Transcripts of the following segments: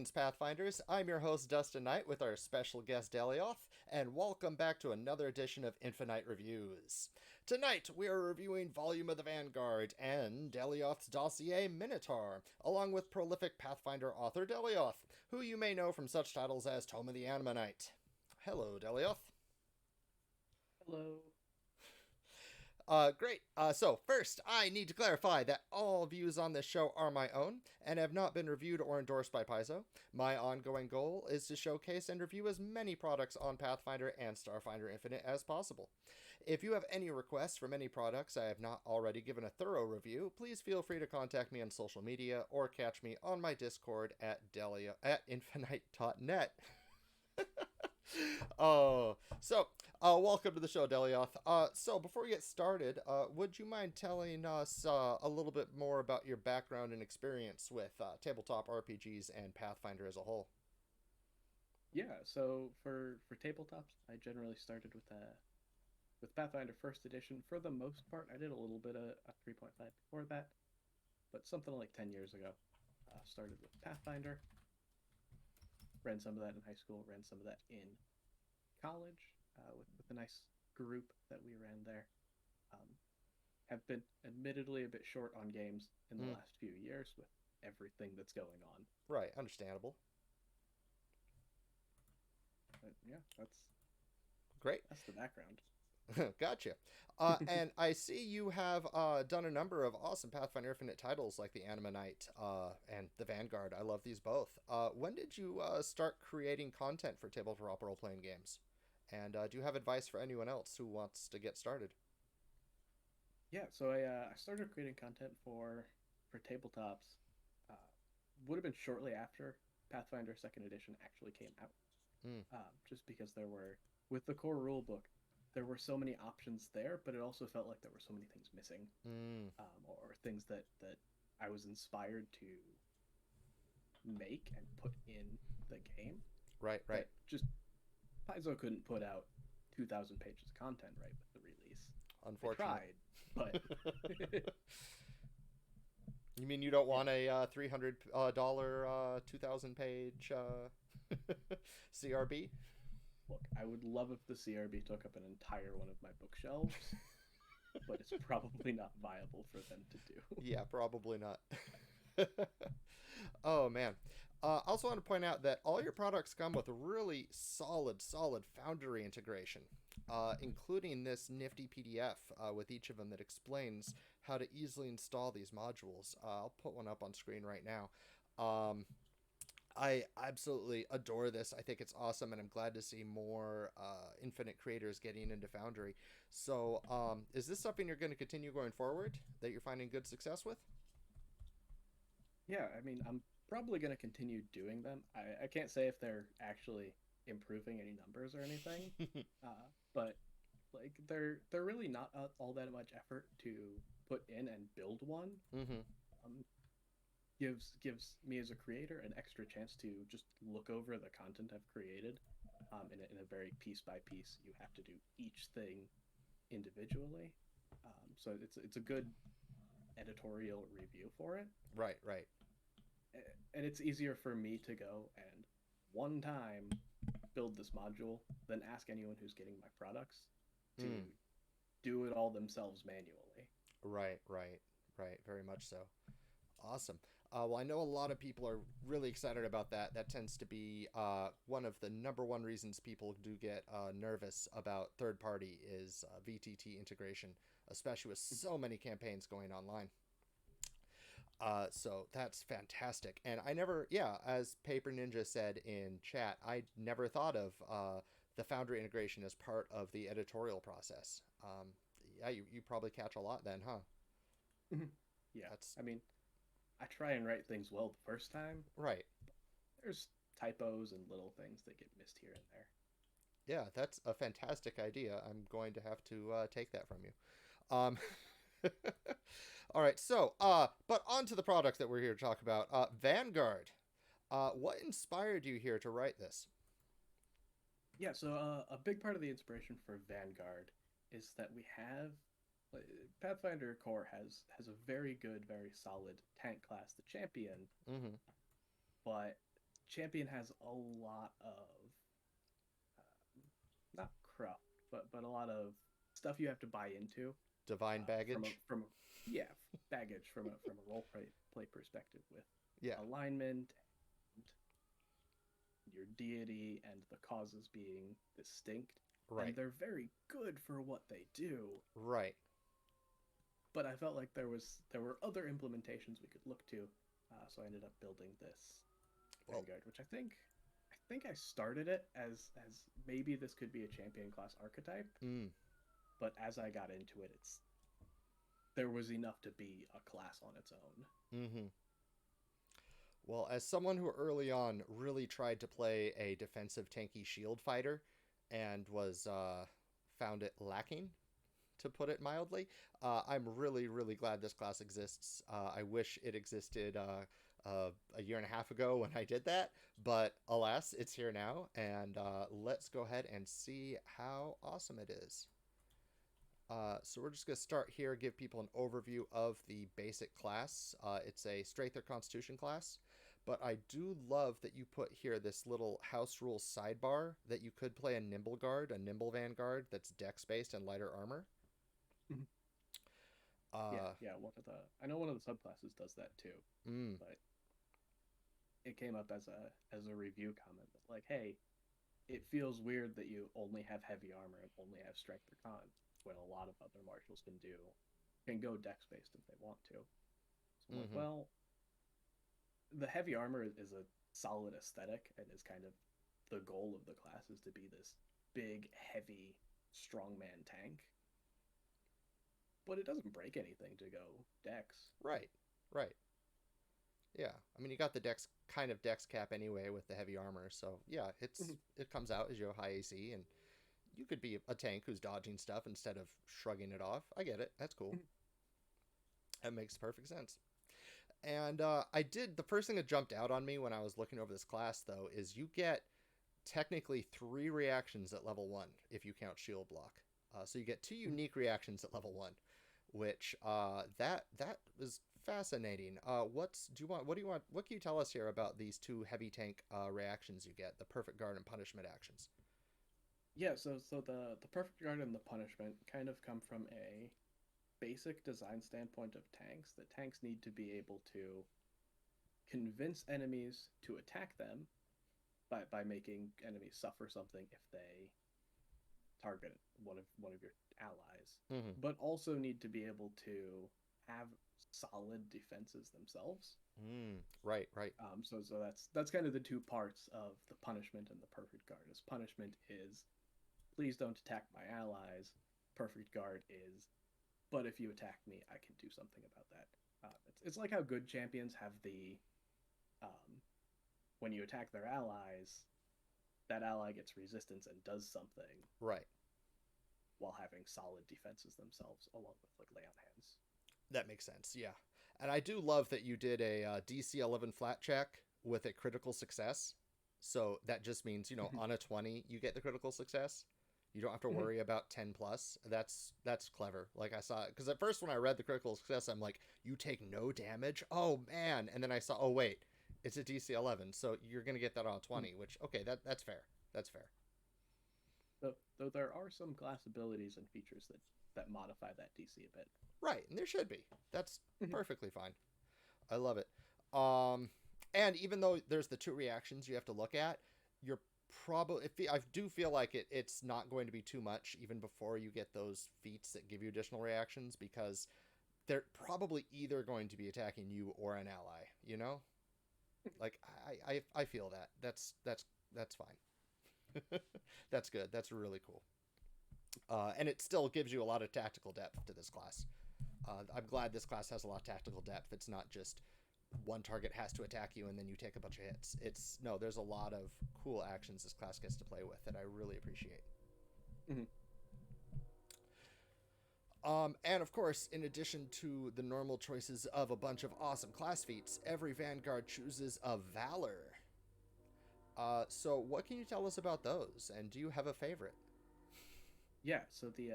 Greetings, Pathfinders. I'm your host, Dustin Knight, with our special guest, Delioth, and welcome back to another edition of Infiknight Reviews. Tonight, we are reviewing Volume of the Vanguard and Delioth's dossier, Minotaur, along with prolific Pathfinder author Delioth, who you may know from such titles as Tome of the Ammonite. Hello, Delioth. Hello. Great. So first, I need to clarify that all views on this show are my own and have not been reviewed or endorsed by Paizo. My ongoing goal is to showcase and review as many products on Pathfinder and Starfinder Infinite as possible. If you have any requests from any products I have not already given a thorough review, please feel free to contact me on social media or catch me on my Discord at infinite.net. Welcome to the show, Delioth. So, before we get started, would you mind telling us a little bit more about your background and experience with tabletop RPGs and Pathfinder as a whole? Yeah, so for tabletops, I generally started with Pathfinder First Edition. For the most part, I did a little bit of a 3.5 before that, but something like 10 years ago, started with Pathfinder. Ran some of that in high school, ran some of that in college with a nice group that we ran there. Um, have been admittedly a bit short on games in the Mm, last few years with everything that's going on. right, understandable. But yeah, Great. that's the background. Gotcha. And I see you have done a number of awesome Pathfinder Infinite titles like the Ammonite and the Vanguard. I love these both. When did you start creating content for tabletop role-playing games? And do you have advice for anyone else who wants to get started? Yeah, so I started creating content for tabletops. Uh, would have been shortly after Pathfinder Second Edition actually came out, Mm, just because there were with the core rule book, there were so many options there, but it also felt like there were so many things missing, mm, or things that I was inspired to make and put in the game right, right. that just Paizo couldn't put out 2,000 pages of content right with the release. They Unfortunate. tried, but You mean you don't it want a $300 2,000 page CRB? Look, I would love if the CRB took up an entire one of my bookshelves, but it's probably not viable for them to do. Yeah, probably not. Oh man. I also want to point out that all your products come with a really solid Foundry integration, including this nifty PDF with each of them that explains how to easily install these modules. I'll put one up on screen right now. Um, I absolutely adore this. I think it's awesome, and I'm glad to see more Infinite creators getting into Foundry. So, is this something you're going to continue going forward that you're finding good success with? Yeah, I mean, I'm probably going to continue doing them. I can't say if they're actually improving any numbers or anything, but like they're really not all that much effort to put in and build one. Mm-hmm. Um, gives me as a creator an extra chance to just look over the content I've created, in a very piece by piece. You have to do each thing individually, so it's a good editorial review for it, Right, right. and it's easier for me to go and one time build this module than ask anyone who's getting my products Mm. to do it all themselves manually. Right, right, right. Very much so. Awesome. Well, I know a lot of people are really excited about that. That tends to be one of the number one reasons people do get nervous about third party is VTT integration, especially with so many campaigns going online. So that's fantastic. And I never, yeah, as Paper Ninja said in chat, I never thought of the Foundry integration as part of the editorial process. Yeah, you probably catch a lot then, huh? Yeah, That's I mean, I try and write things well the first time. right. There's typos and little things that get missed here and there. Yeah, that's a fantastic idea. I'm going to have to take that from you. Um, all right, so, but on to the product that we're here to talk about Vanguard. What inspired you here to write this? Yeah, so a big part of the inspiration for Vanguard is that we have Pathfinder Core has a very good, very solid tank class, the champion, Mm-hmm. but champion has a lot of not cruft, but a lot of stuff you have to buy into Divine baggage. from a, yeah, baggage from a play perspective with Yeah. alignment and your deity and the causes being distinct, Right. and they're very good for what they do. Right. But I felt like there were other implementations we could look to, so I ended up building this Well, Vanguard, which I think I started it as maybe this could be a champion class archetype, mm, but as I got into it, there was enough to be a class on its own. mm-hmm. Well, as someone who early on really tried to play a defensive tanky shield fighter and was found it lacking, to put it mildly, I'm really, really glad this class exists. I wish it existed a year and a half ago when I did that, but alas, it's here now, and let's go ahead and see how awesome it is. So we're just going to start here, give people an overview of the basic class. It's a Strength or Constitution class, but I do love that you put here this little house rules sidebar that you could play a Nimble Guard, a Nimble Vanguard that's dex-based and lighter armor. Yeah. I know one of the subclasses does that too, but it came up as a review comment that like, hey, it feels weird that you only have heavy armor and only have strength or con when a lot of other martials can go dex based if they want to. So like, well, the heavy armor is a solid aesthetic and is kind of the goal of the class is to be this big, heavy, strongman tank. But it doesn't break anything to go dex. Right. Yeah, I mean you got the dex cap anyway with the heavy armor, so yeah, it comes out as you have high AC, and you could be a tank who's dodging stuff instead of shrugging it off. I get it. That's cool. That makes perfect sense. And the first thing that jumped out on me when I was looking over this class though is you get technically 3 reactions at level 1 if you count shield block. So you get 2 unique reactions at level 1, which that is fascinating. What can you tell us here about these 2 heavy tank reactions you get, the Perfect Guard and Punishment actions? Yeah, so the Perfect Guard and the Punishment kind of come from a basic design standpoint of tanks, that tanks need to be able to convince enemies to attack them by making enemies suffer something if they target one of your allies, but also need to be able to have solid defenses themselves. Right. So that's kind of the 2 parts of the Punishment and the Perfect Guard. As punishment is, please don't attack my allies. Perfect Guard is, but if you attack me, I can do something about that. It's like how good champions have the when you attack their allies, that ally gets resistance and does something. Right. While having solid defenses themselves, along with like lay on hands. That makes sense. Yeah, and I do love that you did a DC 11 flat check with a critical success. So that just means on a 20 you get the critical success. You don't have to worry about 10 plus. That's clever. Like I saw, because at first when I read the critical success, I'm like, you take no damage. Oh man! And then I saw, oh wait, it's a DC 11, so you're gonna get that on a 20. Which that's fair. That's fair. Though there are some class abilities and features that modify that DC a bit. Right, and there should be. That's perfectly fine. I love it. And even though there's the 2 reactions you have to look at, you're probably, I do feel like it's not going to be too much even before you get those feats that give you additional reactions, because they're probably either going to be attacking you or an ally. Like I feel that. That's fine. That's good. That's really cool. And it still gives you a lot of tactical depth to this class. I'm glad this class has a lot of tactical depth. It's not just one target has to attack you and then you take a bunch of hits. There's a lot of cool actions this class gets to play with that I really appreciate. And of course, in addition to the normal choices of a bunch of awesome class feats, every Vanguard chooses a Valor. So what can you tell us about those? And do you have a favorite? Yeah, so the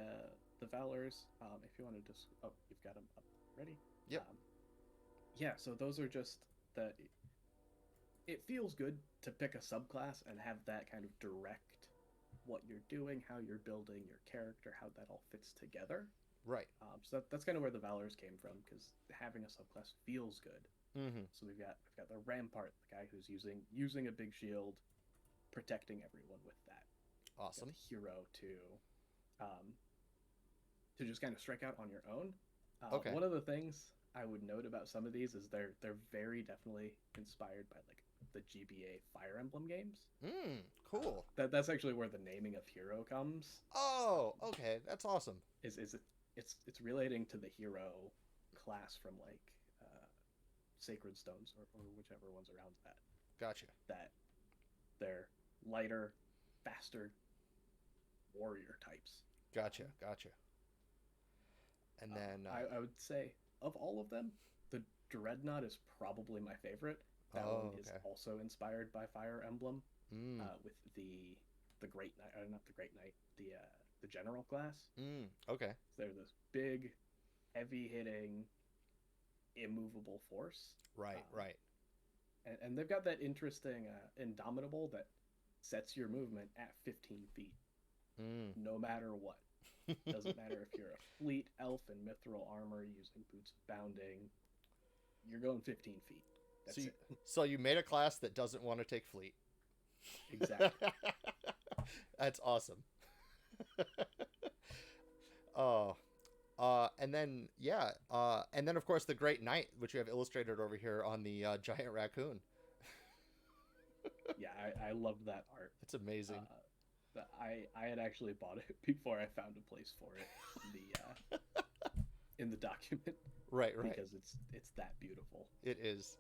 Valors, if you want to just, you've got them up ready? Yep. Yeah, so those are just it feels good to pick a subclass and have that kind of direct what you're doing, how you're building your character, how that all fits together. Right. So that's kind of where the Valors came from, because having a subclass feels good. Mm-hmm. So we've got the Rampart, the guy who's using a big shield, protecting everyone with that. Awesome. Hero to just kind of strike out on your own. Okay. One of the things I would note about some of these is they're very definitely inspired by like the GBA Fire Emblem games. Cool. That's actually where the naming of hero comes. Oh, okay. That's awesome. It's relating to the hero class from like Sacred Stones or whichever ones around that. Gotcha. That they're lighter, faster warrior types. Gotcha. And then I would say of all of them, the Dreadnought is probably my favorite. That one is also inspired by Fire Emblem, with the Great Knight, not the Great Knight, the General class. Okay. So they're this big, heavy-hitting, immovable force. Right. And they've got that interesting Indomitable that sets your movement at 15 feet, no matter what. Doesn't matter if you're a fleet elf in mithril armor using boots of bounding, you're going 15 feet. That's it. So you made a class that doesn't want to take fleet. Exactly. That's awesome. And then of course the Great Knight, which you have illustrated over here on the giant raccoon. Yeah, I loved that art. It's amazing. I had actually bought it before I found a place for it in the document. Right. Because it's that beautiful. It is.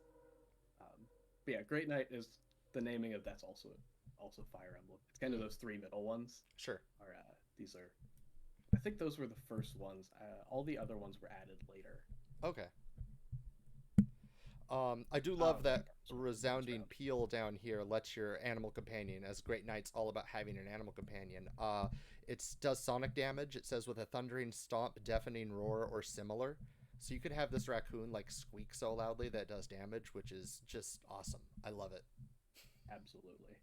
But yeah, Great Knight is the naming of that's also Fire Emblem. It's kind of those three middle ones. Sure. These are, I think those were the first ones. All the other ones were added later. Okay. I do love that resounding peal down here lets your animal companion, as Great Knight's all about having an animal companion. It does sonic damage, it says, with a thundering stomp, deafening roar, or similar. So you could have this raccoon like squeak so loudly that it does damage, which is just awesome. I love it. Absolutely.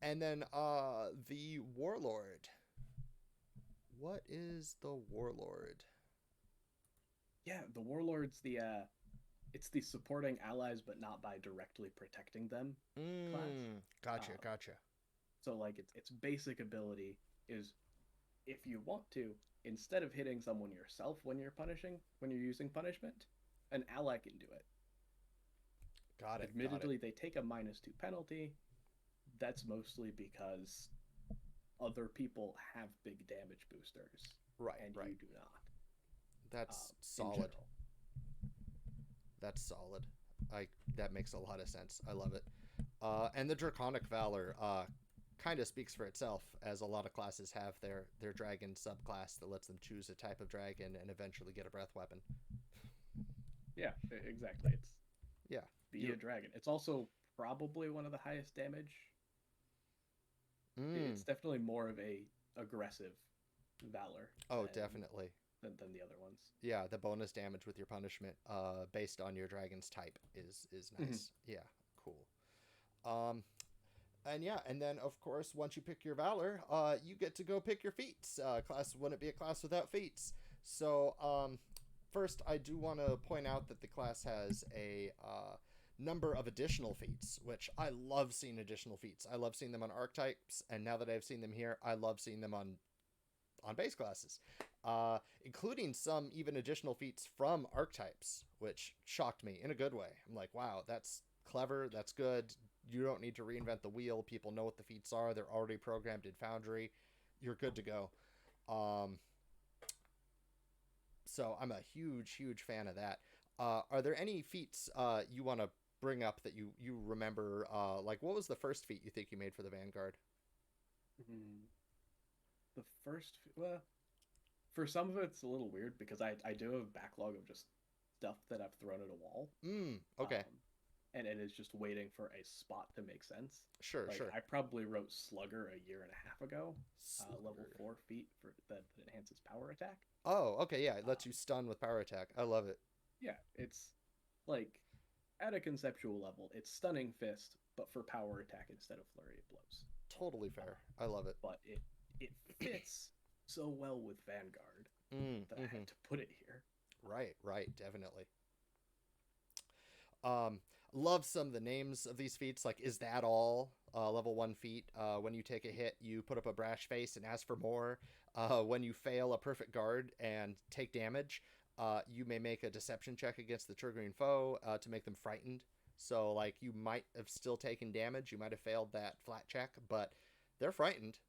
And then the Warlord. What is the Warlord? Yeah, the Warlord's it's the supporting allies but not by directly protecting them class. Gotcha. So like its basic ability is, if you want to, instead of hitting someone yourself when you're using punishment, an ally can do it. Got it. Admittedly, they take a -2 penalty. That's mostly because other people have big damage boosters. Right. And you do not. That's solid. That's solid. That makes a lot of sense. I love it. And the Draconic Valor kind of speaks for itself, as a lot of classes have their dragon subclass that lets them choose a type of dragon and eventually get a breath weapon. Yeah, exactly. Be a dragon. It's also probably one of the highest damage. It's definitely more of a aggressive valor. Definitely. Than the other ones. Yeah, the bonus damage with your punishment based on your dragon's type is nice. Yeah, cool. And then of course once you pick your valor, you get to go pick your feats. Class wouldn't be a class without feats. So first I do want to point out that the class has a number of additional feats, which I love seeing additional feats. I love seeing them on archetypes, and now that I've seen them here, I love seeing them on base classes, including some even additional feats from archetypes, which shocked me in a good way. I'm like, wow, that's clever, that's good. You don't need to reinvent the wheel. People know what the feats are. They're already programmed in Foundry. You're good to go. So I'm a huge fan of that. Are there any feats you want to bring up that you remember? Like, what was the first feat you think you made for the Vanguard? The first, well, for some of it's a little weird because I do have a backlog of just stuff that I've thrown at a wall. Okay. And it is just waiting for a spot to make sense. Sure. I probably wrote Slugger a year and a half ago. Level 4 feat that enhances power attack. Oh, okay, yeah, it lets you stun with power attack. I love it. Yeah, it's like at a conceptual level, it's Stunning Fist, but for power attack instead of Flurry of Blows. Totally fair. I love it. But it fits so well with Vanguard that I Mm-hmm. had to put it here. Right, right, definitely. Um, love some of the names of these feats. Like, is that all? Level 1 feat. When you take a hit, you put up a brash face and ask for more. When you fail a perfect guard and take damage, you may make a deception check against the triggering foe to make them frightened. So, like, you might have still taken damage. You might have failed that flat check, but they're frightened.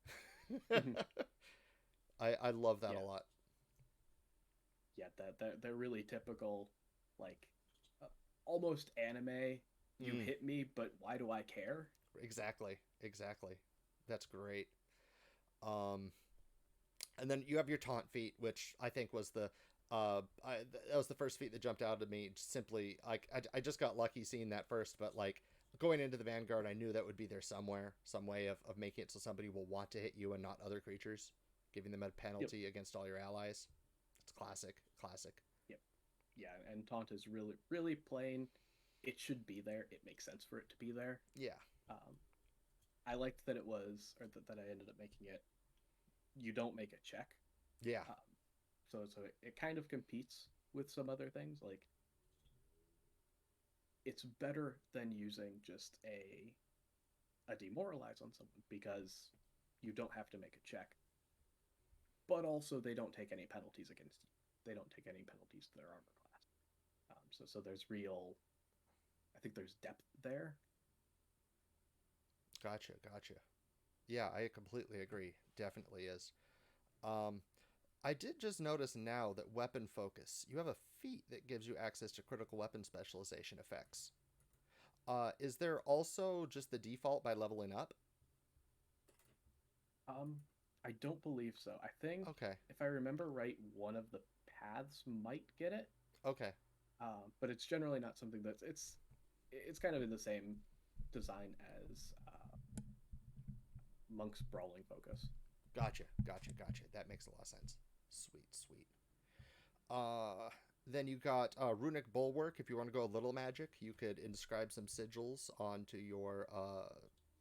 I love that Yeah, a lot. yeah, that they're really typical, like uh, almost anime. You Mm, hit me, but why do I care? exactly, exactly. That's great. Um, and then you have your taunt feat, which I think was that was the first feat that jumped out at me. Simply, like I just got lucky seeing that first, but like going into the Vanguard, I knew that would be there somewhere, some way of making it so somebody will want to hit you and not other creatures, giving them a Yep, penalty against all your allies. It's classic, classic. yep, yeah. And taunt is really plain. It should be there. It makes sense for it to be there. Yeah, Um, I liked that it was, or that I ended up making it. You don't make a check, yeah, um, so it kind of competes with some other things. Like it's better than using just a demoralize on someone because you don't have to make a check, but also they don't take any penalties against you. They don't take any penalties to their armor class. So there's real, I think there's depth there. gotcha, gotcha. Yeah, I completely agree. Definitely is. Um, I did just notice now that weapon focus, you have a feat that gives you access to critical weapon specialization effects. Is there also just the default by leveling up? Um, I don't believe so. I think Okay, if I remember right, one of the paths might get it, okay, but it's generally not something that's it's kind of in the same design as Monk's brawling focus. gotcha, gotcha, gotcha. That makes a lot of sense. Sweet, sweet. Uh, then you got runic bulwark. If you want to go a little magic, you could inscribe some sigils onto your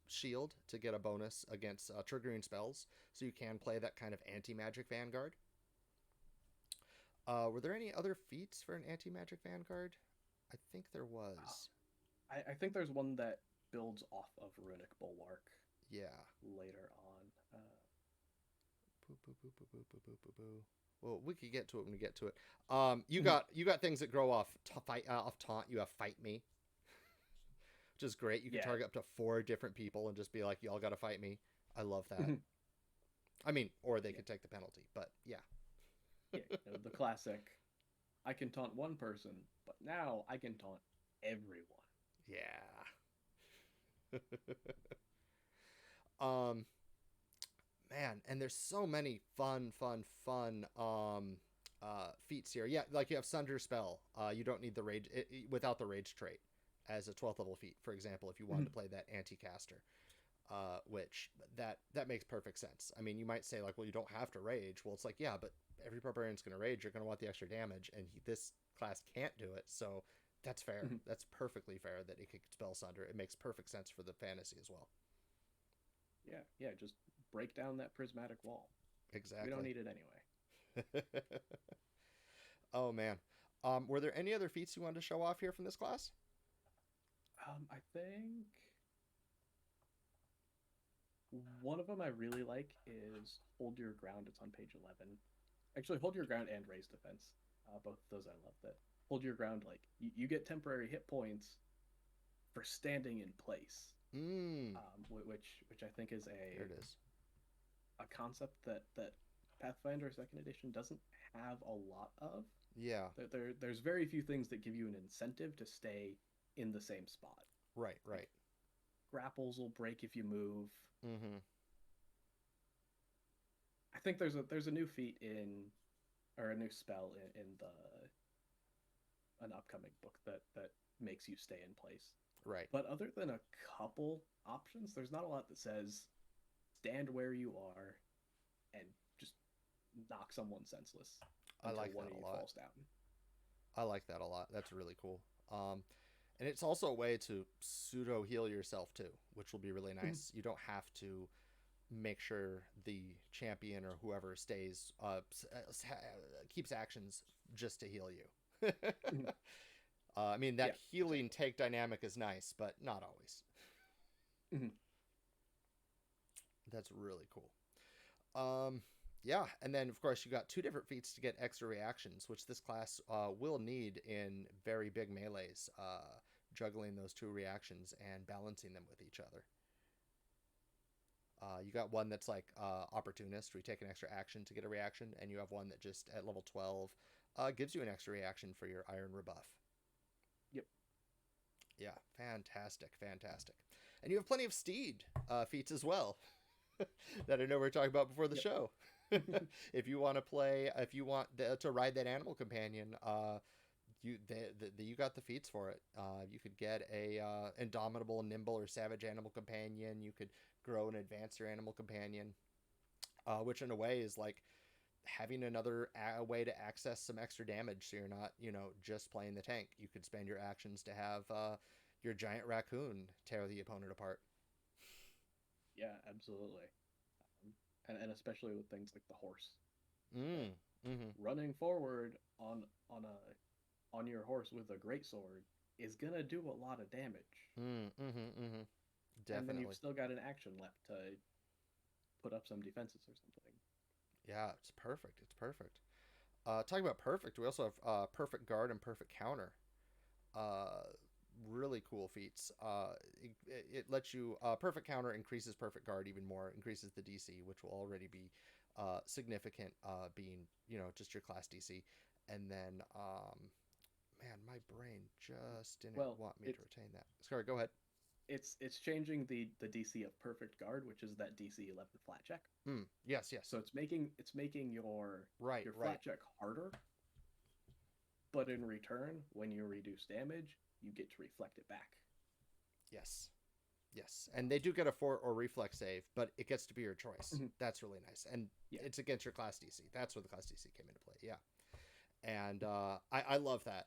shield to get a bonus against triggering spells. So you can play that kind of anti-magic vanguard. Were there any other feats for an anti-magic vanguard? I think there was. I think there's one that builds off of Runic Bulwark Yeah. later on. Boo, boo, boo, boo, boo, boo, boo, boo, boo. Well, we could get to it when we get to it. You Mhm. got things that grow off off taunt. You have fight me, which is great. You can Yeah. target up to 4 different people and just be like, y'all got to fight me. I love that. Mhm. I mean, or they Yeah. could take the penalty, but yeah. Yeah. The classic. I can taunt one person, but now I can taunt everyone. Yeah. um, man, and there's so many fun feats here. Yeah, like you have Sunder Spell. You don't need the rage without the rage trait as a 12th level feat, for example, if you wanted Mhm. to play that anti-caster. Which that makes perfect sense. I mean, you might say like, well, you don't have to rage. Well, it's like, yeah, but every barbarian's going to rage. You're going to want the extra damage, and this class can't do it. So that's fair. Mhm. That's perfectly fair that it could spell Sunder. It makes perfect sense for the fantasy as well. Yeah. Yeah. Just break down that prismatic wall. We don't Exactly. need it anyway. Oh man. Were there any other feats you wanted to show off here from this class? I think one of them I really like is Hold Your Ground. It's on page 11. Actually, Hold Your Ground and Raise Defense. Both of those I love. That Hold Your Ground, like you get temporary hit points for standing in place, Mmm. which I think is There it is. a concept that Pathfinder Second Edition doesn't have a lot of. Yeah. There's very few things that give you an incentive to stay in the same spot. Right. Like Right. grapples will break if you move. Mm-hmm. I think there's a new feat in or a new spell in the an upcoming book that makes you stay in place. Right. But other than a couple options, there's not a lot that says stand where you are and just knock someone senseless I until like one that of a you lot. falls down. I like that a lot. That's really cool. And it's also a way to pseudo heal yourself too, which will be really nice. You don't have to make sure the champion or whoever stays keeps actions just to heal you. I mean, that healing take dynamic is nice, but not always. That's really cool. Yeah, and then of course you got 2 different feats to get extra reactions, which this class will need in very big melees, juggling those 2 reactions and balancing them with each other. You got one that's like opportunist, where you take an extra action to get a reaction, and you have one that just at level 12 gives you an extra reaction for your iron rebuff. Yep. Yeah, fantastic. And you have plenty of steed feats as well that I know we were talking about before the show. If you want to ride that animal companion, you got the feats for it. You could get a indomitable, nimble, or savage animal companion. You could grow and advance your animal companion, which in a way is like having another way to access some extra damage, so you're not just playing the tank. You could spend your actions to have your giant raccoon tear the opponent apart. Yeah, absolutely. And especially with things like the horse. Running forward on your horse with a greatsword is gonna do a lot of damage. Definitely. And then you've still got an action left to put up some defenses or something. Yeah, it's perfect. Talking about perfect, we also have perfect guard and perfect counter. Really cool feats. It lets you perfect counter increases perfect guard even more, increases the DC, which will already be significant, being just your class DC. And then man, my brain just didn't want me to retain that. Sorry, go ahead. It's changing the DC of perfect guard, which is that DC 11 flat check. Yes. So it's making your flat check harder, but in return, when you reduce damage, you get to reflect it back. Yes. And they do get a fort or reflex save, but it gets to be your choice. That's really nice. And it's against your class DC. That's where the class DC came into play. Yeah. And I love that.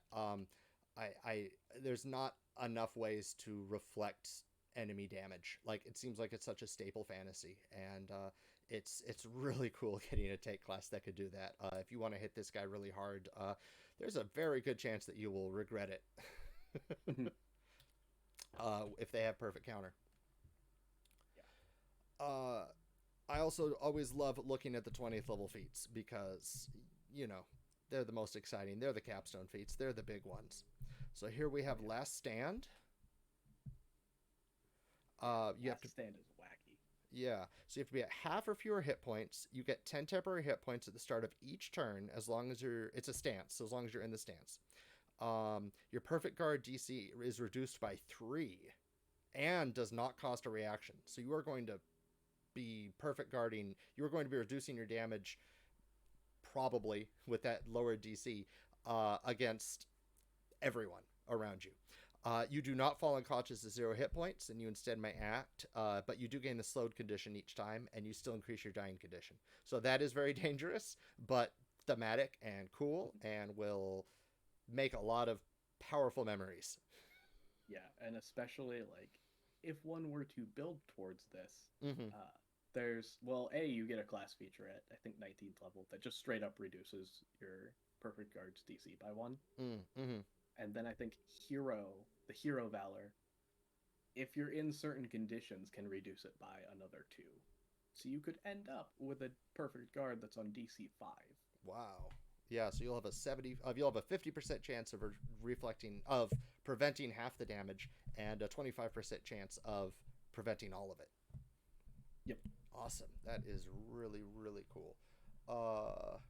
There's not enough ways to reflect enemy damage. Like, it seems like it's such a staple fantasy, and it's really cool getting a take class that could do that. If you want to hit this guy really hard, there's a very good chance that you will regret it. If they have perfect counter. I also always love looking at the 20th level feats, because they're the most exciting. They're the capstone feats. They're the big ones. So here we have Last Stand. Last Stand is wacky. Yeah. So you have to be at half or fewer hit points. You get 10 temporary hit points at the start of each turn, as long as it's a stance, so as long as you're in the stance. Your perfect guard DC is reduced by 3 and does not cost a reaction. So you are going to be perfect guarding. You are going to be reducing your damage, probably with that lower DC, against everyone around you. You do not fall unconscious to 0 hit points, and you instead may act, but you do gain the slowed condition each time, and you still increase your dying condition. So that is very dangerous, but thematic and cool, and will make a lot of powerful memories. Yeah, and especially, like, if one were to build towards this, you get a class feature at, I think, 19th level that just straight up reduces your perfect guard's DC by 1. And then I think the hero valor, if you're in certain conditions, can reduce it by another 2. So you could end up with a perfect guard that's on DC 5. Wow. Yeah, so you'll have a 50% chance of preventing half the damage, and a 25% chance of preventing all of it. Yep. Awesome. That is really, really cool.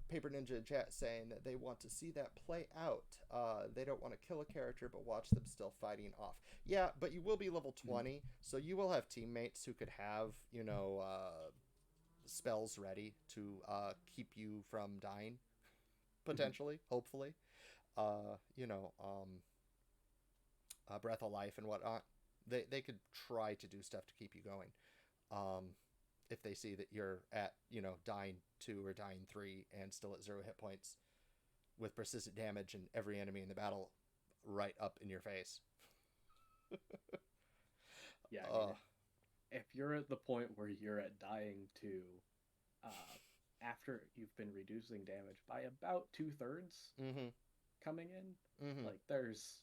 Paper Ninja in chat saying that they want to see that play out. They don't want to kill a character, but watch them still fighting off. Yeah, but you will be level 20, so you will have teammates who could have, spells ready to keep you from dying, potentially, hopefully. Breath of Life and whatnot. They could try to do stuff to keep you going. If they see that you're at, dying 2 or dying 3 and still at 0 hit points with persistent damage, and every enemy in the battle right up in your face. Yeah, I mean, if you're at the point where you're at dying to, uh, after you've been reducing damage by about 2/3 Mm-hmm. coming in, Mm-hmm. like there's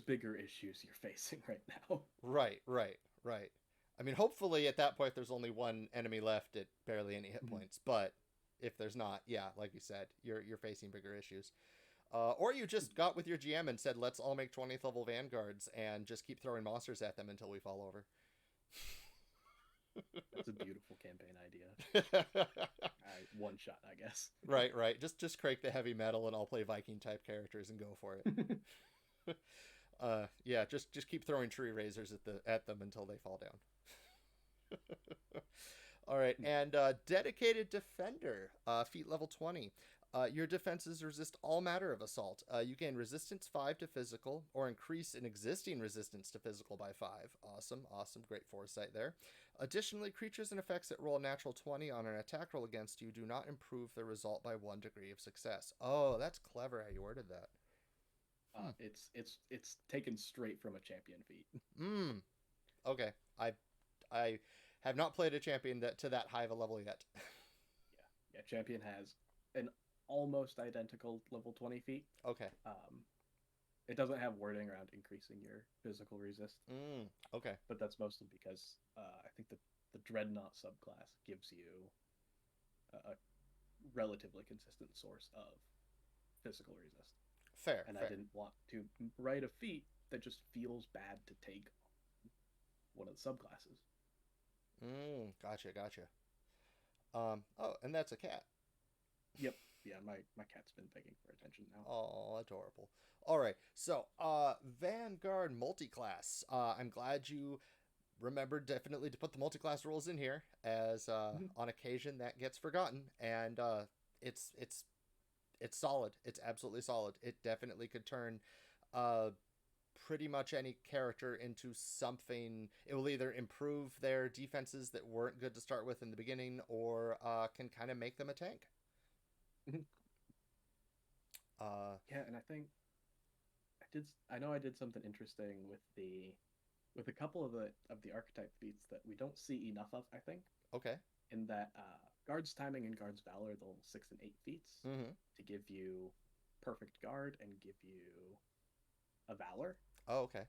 bigger issues you're facing right now. Right, right, right. I mean, hopefully at that point there's only one enemy left at barely any hit points. But if there's not, yeah, like you said, you're facing bigger issues. Or you just got with your GM and said, let's all make 20th level Vanguards and just keep throwing monsters at them until we fall over. That's a beautiful campaign idea. One shot, I guess. Right, right. Just crank the heavy metal and I'll play Viking type characters and go for it. Yeah, just keep throwing tree razors at them until they fall down. All right, and dedicated defender, feat level 20. Your defenses resist all matter of assault. You gain resistance 5 to physical, or increase an existing resistance to physical by 5. Awesome, awesome, great foresight there. Additionally, creatures and effects that roll a natural 20 on an attack roll against you do not improve their result by 1 degree of success. Oh, that's clever how you worded that. It's taken straight from a champion feat. Okay. I have not played a champion that to that high of a level yet. Yeah. Champion has an almost identical level 20 feat. Okay. It doesn't have wording around increasing your physical resist. Okay. But that's mostly because I think the Dreadnought subclass gives you a relatively consistent source of physical resist. Fair. And fair. I didn't want to write a feat that just feels bad to take one of the subclasses. Gotcha. Oh, and that's a cat. Yep. Yeah, my cat's been begging for attention now. Oh, adorable. All right. So, Vanguard multiclass. I'm glad you remembered definitely to put the multiclass rules in here, as on occasion that gets forgotten, and it's solid. It's absolutely solid. It definitely could turn pretty much any character into something. It will either improve their defenses that weren't good to start with in the beginning, or can kind of make them a tank. Yeah, and I think I know I did something interesting with a couple of the archetype feats that we don't see enough of, I think. Okay. In that Guard's Timing and Guard's Valor, the 6 and 8 feats, to give you perfect guard and give you a valor. Oh, okay.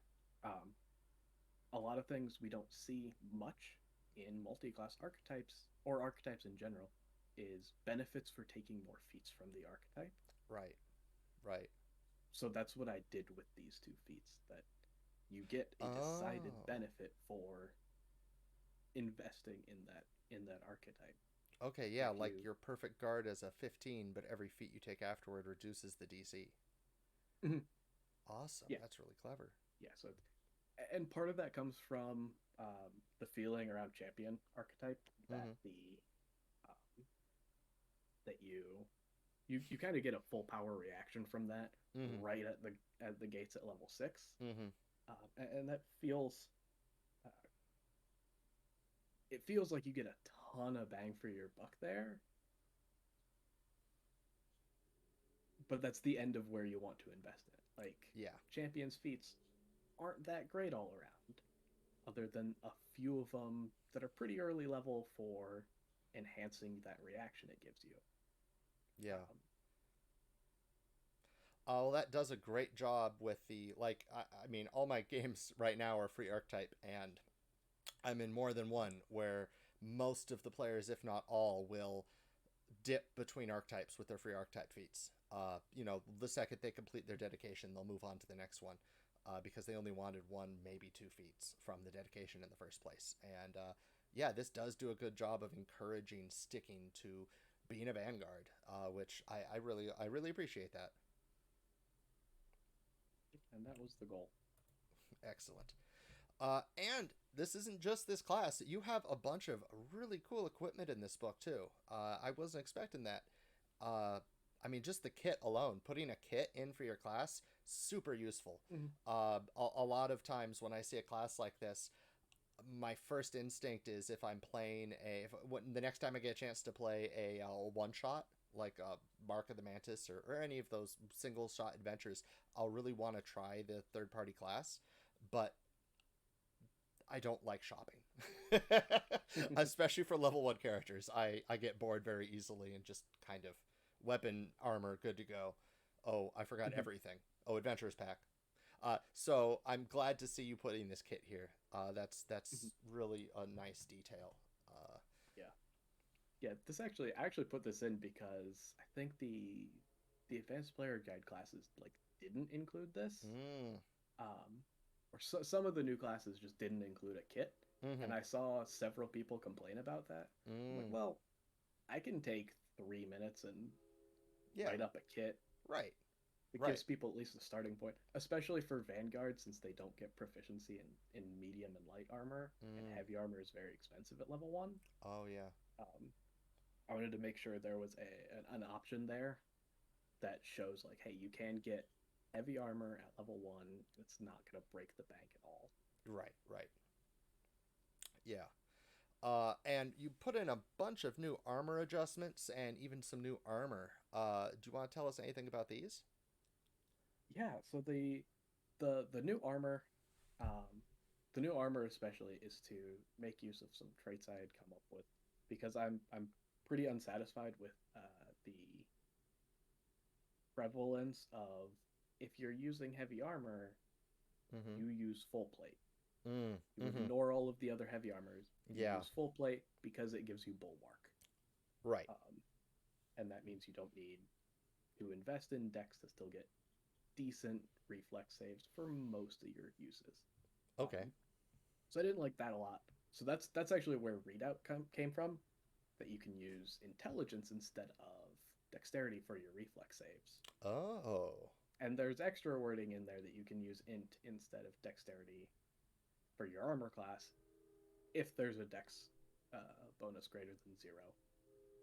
A lot of things we don't see much in multi-class archetypes, or archetypes in general, is benefits for taking more feats from the archetype. Right. So that's what I did with these 2 feats, that you get a decided benefit for investing in that archetype. Okay, yeah, like your perfect guard as a 15, but every feat you take afterward reduces the DC. Awesome. Yeah. That's really clever. Yeah, so and part of that comes from the feeling around champion archetype that that you kind of get a full power reaction from that right at the gates at level 6. And that feels it feels like you get a ton of bang for your buck there, but that's the end of where you want to invest in it. Like, champions feats aren't that great all around, other than a few of them that are pretty early level for enhancing that reaction it gives you. Yeah. Well, that does a great job with the, like, I mean, all my games right now are free archetype, and I'm in more than one where most of the players, if not all, will dip between archetypes with their free archetype feats. The second they complete their dedication, they'll move on to the next one, because they only wanted 1, maybe 2 feats from the dedication in the first place. And yeah, this does do a good job of encouraging sticking to being a Vanguard, which I really appreciate that. And that was the goal. Excellent. And this isn't just this class. You have a bunch of really cool equipment in this book too. I wasn't expecting that. I mean, just the kit alone, putting a kit in for your class, super useful. A lot of times when I see a class like this, my first instinct is, if I'm playing the next time I get a chance to play a one shot, like Mark of the Mantis or any of those single shot adventures, I'll really want to try the third party class, but I don't like shopping. Especially for level 1 characters. I get bored very easily and just kind of weapon, armor, good to go. Oh, I forgot everything. Oh, adventurers pack. So I'm glad to see you putting this kit here. That's really a nice detail. Yeah. Yeah, this actually I actually put this in because I think the advanced player guide classes like didn't include this. Mm, Or some of the new classes just didn't include a kit, mm-hmm, and I saw several people complain about that. I'm like, mm. well, I can take 3 minutes and Yeah, write up a kit. right, It right. gives people at least a starting point, especially for Vanguard, since they don't get proficiency in medium and light armor, and Mm. heavy armor is very expensive at level 1. Oh, yeah. Um, I wanted to make sure there was an option there that shows like, hey, you can get heavy armor at level 1. It's not going to break the bank at all. Right, right. Yeah. And you put in a bunch of new armor adjustments and even some new armor. Do you want to tell us anything about these? Yeah, so the new armor, um, the new armor especially is to make use of some traits I had come up with because I'm pretty unsatisfied with the prevalence of if you're using heavy armor, Mm-hmm. you use full plate. Mm, You mm-hmm. ignore all of the other heavy armors. You Yeah, use full plate because it gives you bulwark, right. and that means you don't need to invest in dex to still get decent reflex saves for most of your uses. Okay. Um, so I didn't like that a lot. So that's actually where readout came from. That you can use intelligence instead of dexterity for your reflex saves. Oh. And there's extra wording in there that you can use int instead of dexterity for your armor class if there's a dex bonus greater than 0,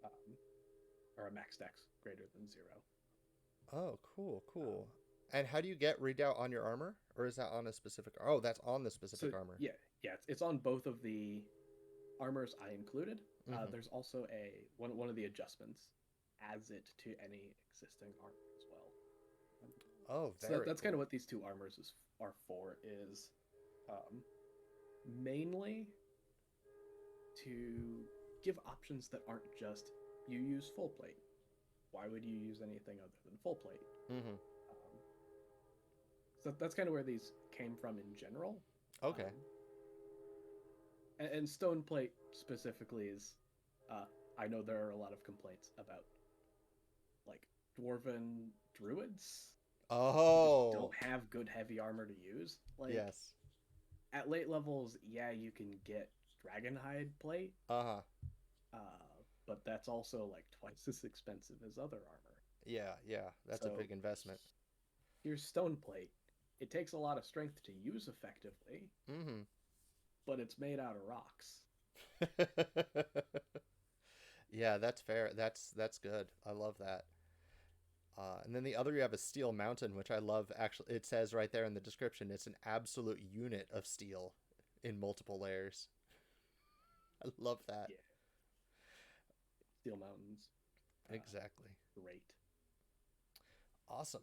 um, or a max dex greater than 0. Oh, cool, Um, cool. And how do you get redoubt on your armor? Or is that on a specific... Oh, that's on the so specific armor. yeah, it's on both of the armors I included. Mm-hmm. There's also a one of the adjustments adds it to any existing armor as well. Um, Oh, so very that's kind of cool. what these two armors are for. Is um, mainly to give options that aren't just you use full plate. Why would you use anything other than full plate? Mm-hmm. Um, so that's kind of where these came from in general. Okay. Um, and stone plate specifically is, uh, I know there are a lot of complaints about like dwarven druids who just Oh, don't have good heavy armor to use. Like yes. at late levels, yeah, you can get dragonhide plate, Uh-huh. but that's also like twice as expensive as other armor. Yeah, yeah. That's a So big investment. here's stone plate. It takes a lot of strength to use effectively, Mm-hmm. but it's made out of rocks. Yeah, that's fair. That's good. I love that. And then the other you have a steel mountain, which I love. Actually, it says right there in the description, it's an absolute unit of steel in multiple layers. I love that. Yeah, steel mountains, Exactly. great. Awesome.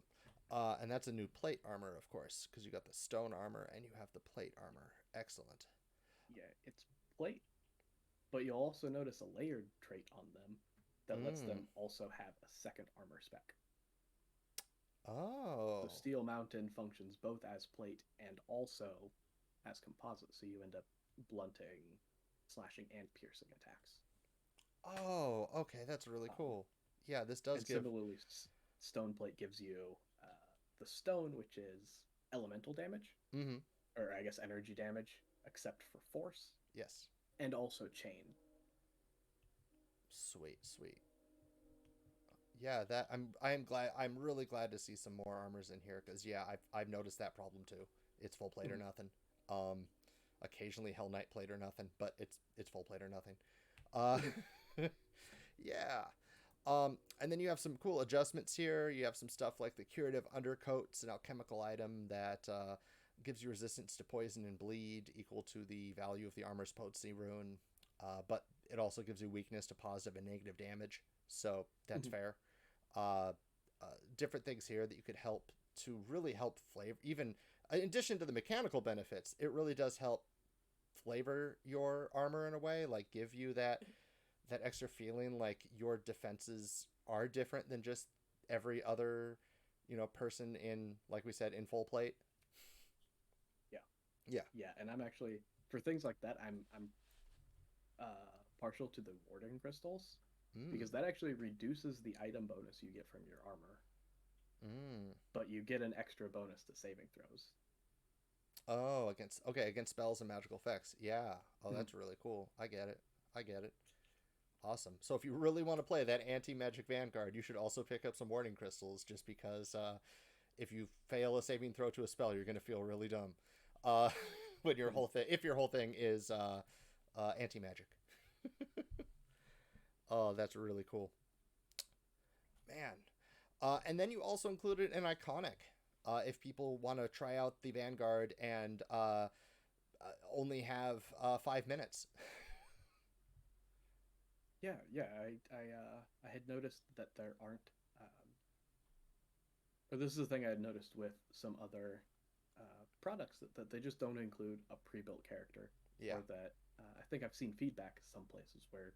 And that's a new plate armor, of course, because you got the stone armor and you have the plate armor. Excellent. Yeah, it's plate, but you'll also notice a layered trait on them that lets Mm. them also have a second armor spec. So Oh. Steel Mountain functions both as plate and also as composite, so you end up blunting, slashing, and piercing attacks. Oh, okay, that's really Um, cool. Yeah, this does and give. similarly, Stone Plate gives you the stone, which is elemental damage, Mm-hmm. or I guess energy damage, except for force, Yes. and also chain. Sweet, sweet. Yeah, that I am glad. I'm really glad to see some more armors in here because yeah, I've noticed that problem too. It's full plate or Mhm. nothing. Um, occasionally Hell Knight plate or nothing, but it's full plate or nothing. Uh, yeah. And then you have some cool adjustments here. You have some stuff like the curative undercoats, an alchemical item that gives you resistance to poison and bleed equal to the value of the armor's potency rune. but it also gives you weakness to positive and negative damage, so that's Mhm. fair. Uh, Different things here that you could help to really help flavor. Even in addition to the mechanical benefits, it really does help flavor your armor in a way, like give you that extra feeling like your defenses are different than just every other, person in, like we said, in full plate. Yeah, Yeah. yeah, and I'm actually for things like that, I'm partial to the warding crystals Mm. because that actually reduces the item bonus you get from your armor, Mm. but you get an extra bonus to saving throws. Oh, against spells and magical effects. Yeah. Oh, Mhm. that's really cool. I get it. I get it. Awesome. So if you really want to play that anti-magic Vanguard, you should also pick up some warning crystals, just because if you fail a saving throw to a spell, you're going to feel really dumb. Uh, when your Mhm. whole thing, if your whole thing is anti-magic. Oh, that's really cool, man. And then you also included an iconic. If people want to try out the Vanguard and only have 5 minutes. Yeah, yeah, I had noticed that there aren't, um, or this is the thing I had noticed with some other products that they just don't include a pre-built character, Yeah. or that I think I've seen feedback some places where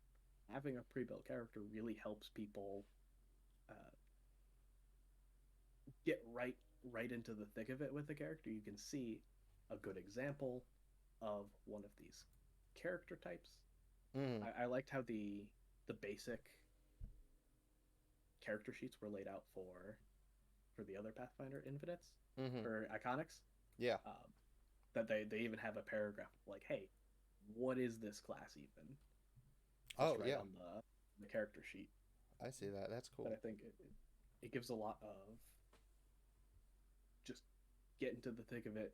having a pre-built character really helps people uh, get right into the thick of it with the character. You can see a good example of one of these character types. Mm. I liked how the basic character sheets were laid out for the other Pathfinder Infinites Mm-hmm. or Iconics. Yeah. Um, that they even have a paragraph like, "Hey, what is this class even?" Just Oh, right yeah. on the character sheet. I see that. That's That I cool. think it gives a lot of just get into the thick of it,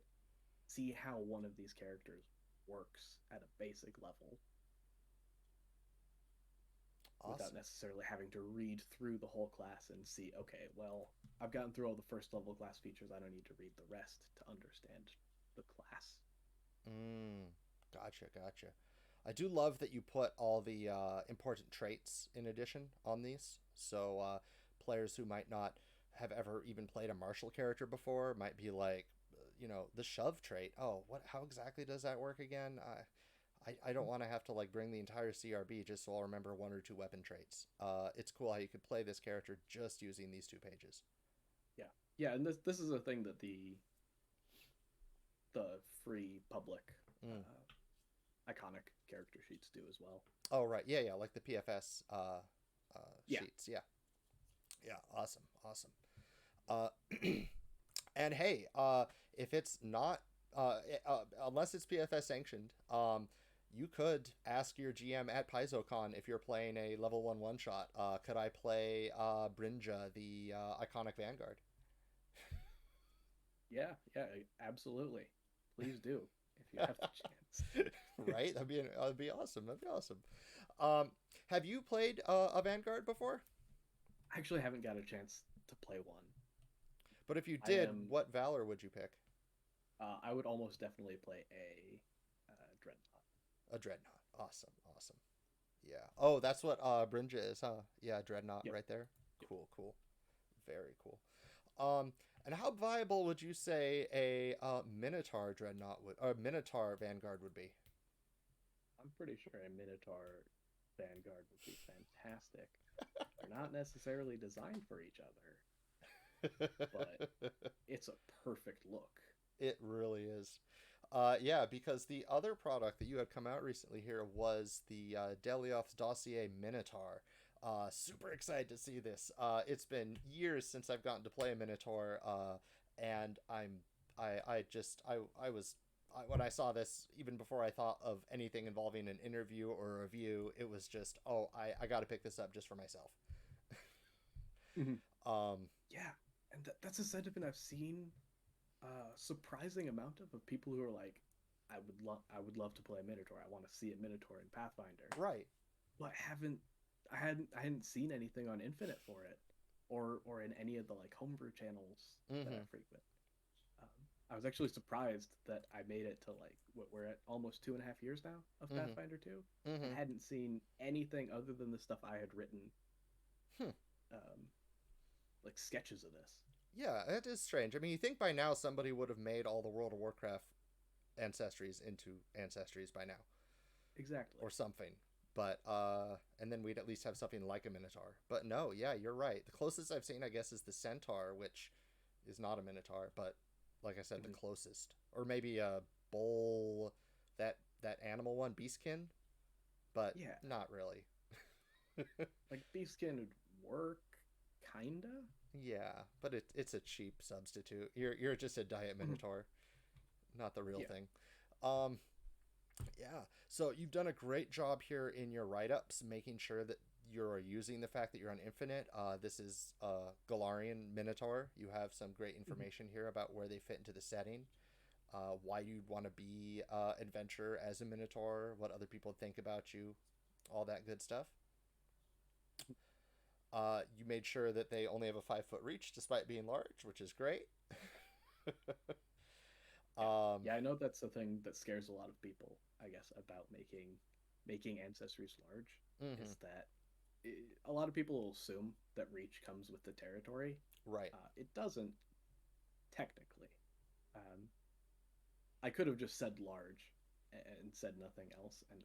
see how one of these characters works at a basic level without Awesome. necessarily having to read through the whole class and see, okay, well, I've gotten through all the first level class features. I don't need to read the rest to understand the class. Mm. Gotcha. Gotcha. I do love that you put all the important traits in addition on these. So players who might not have ever even played a martial character before might be like, the shove trait. Oh, what? How exactly does that work again? I don't want to have to like bring the entire CRB just so I'll remember one or two weapon traits. It's cool how you could play this character just using these 2 pages. Yeah, yeah, and this is a thing that the free public Mm. iconic character sheets do as well. Oh right, yeah, yeah, like the PFS Yeah, sheets. Yeah, yeah, awesome, awesome. Uh, and hey, if it's not, unless it's PFS sanctioned, you could ask your GM at PaizoCon if you're playing a level one shot. Could I play Brinja, the iconic Vanguard? yeah, yeah, absolutely. Please do if you have the chance. Right? That'd be awesome. That'd be awesome. Have you played a Vanguard before? I actually haven't got a chance to play one. But if you I did, am. what Valor would you pick? I would almost definitely play a dreadnought. A Dreadnought. Awesome, awesome. Yeah. Oh, that's what Brinja is, huh? Yeah, Dreadnought Yep. right there. Yep. Cool, cool. Very cool. And how viable would you say a Minotaur Dreadnought would, or Minotaur Vanguard would be? I'm pretty sure a Minotaur Vanguard would be fantastic. They're not necessarily designed for each other, but it's a perfect look. It really is. Yeah, because the other product that you had come out recently here was the Delioth Dossier Minotaur. Super excited to see this. It's been years since I've gotten to play a Minotaur, and I was when I saw this, even before I thought of anything involving an interview or a review, it was just, oh, I got to pick this up just for myself. Um, Yeah, and that's a sentiment I've seen a surprising amount of people who are like, I would love to play a Minotaur. I want to see a Minotaur in Pathfinder, right. but I hadn't seen anything on Infinite for it, or in any of the like homebrew channels that I Mm-hmm. frequent. Um, I was actually surprised that I made it to like what we're at almost 2.5 years now of Mm-hmm. Pathfinder 2 and Mm-hmm. hadn't seen anything other than the stuff I had written, Hmm. um, like sketches of this. Yeah, it is strange. I mean, you think by now somebody would have made all the World of Warcraft ancestries into ancestries by now, Exactly. or something. But and then we'd at least have something like a Minotaur. But no, yeah, you're right. The closest I've seen, I guess, is the Centaur, which is not a Minotaur, but like I said, the Mhm. closest, or maybe a bull, that animal one, Beastkin, but Yeah, not really. like beefskin would work, kinda. Yeah, but it's a cheap substitute. You're just a diet Minotaur, not the real Yeah. thing. Um, yeah. So you've done a great job here in your write-ups, making sure that you're using the fact that you're on Infinite. This is Galarian Minotaur. You have some great Mhm. information here about where they fit into the setting, why you'd want to be adventure as a Minotaur, what other people think about you, all that good stuff. You made sure that they only have a 5 foot reach despite being large, which is great. Yeah. um, Yeah, I know that's the thing that scares a lot of people, I guess, about making ancestries large mhm, is that a lot of people will assume that reach comes with the territory. right. It doesn't technically. Um, I could have just said large and said nothing else, and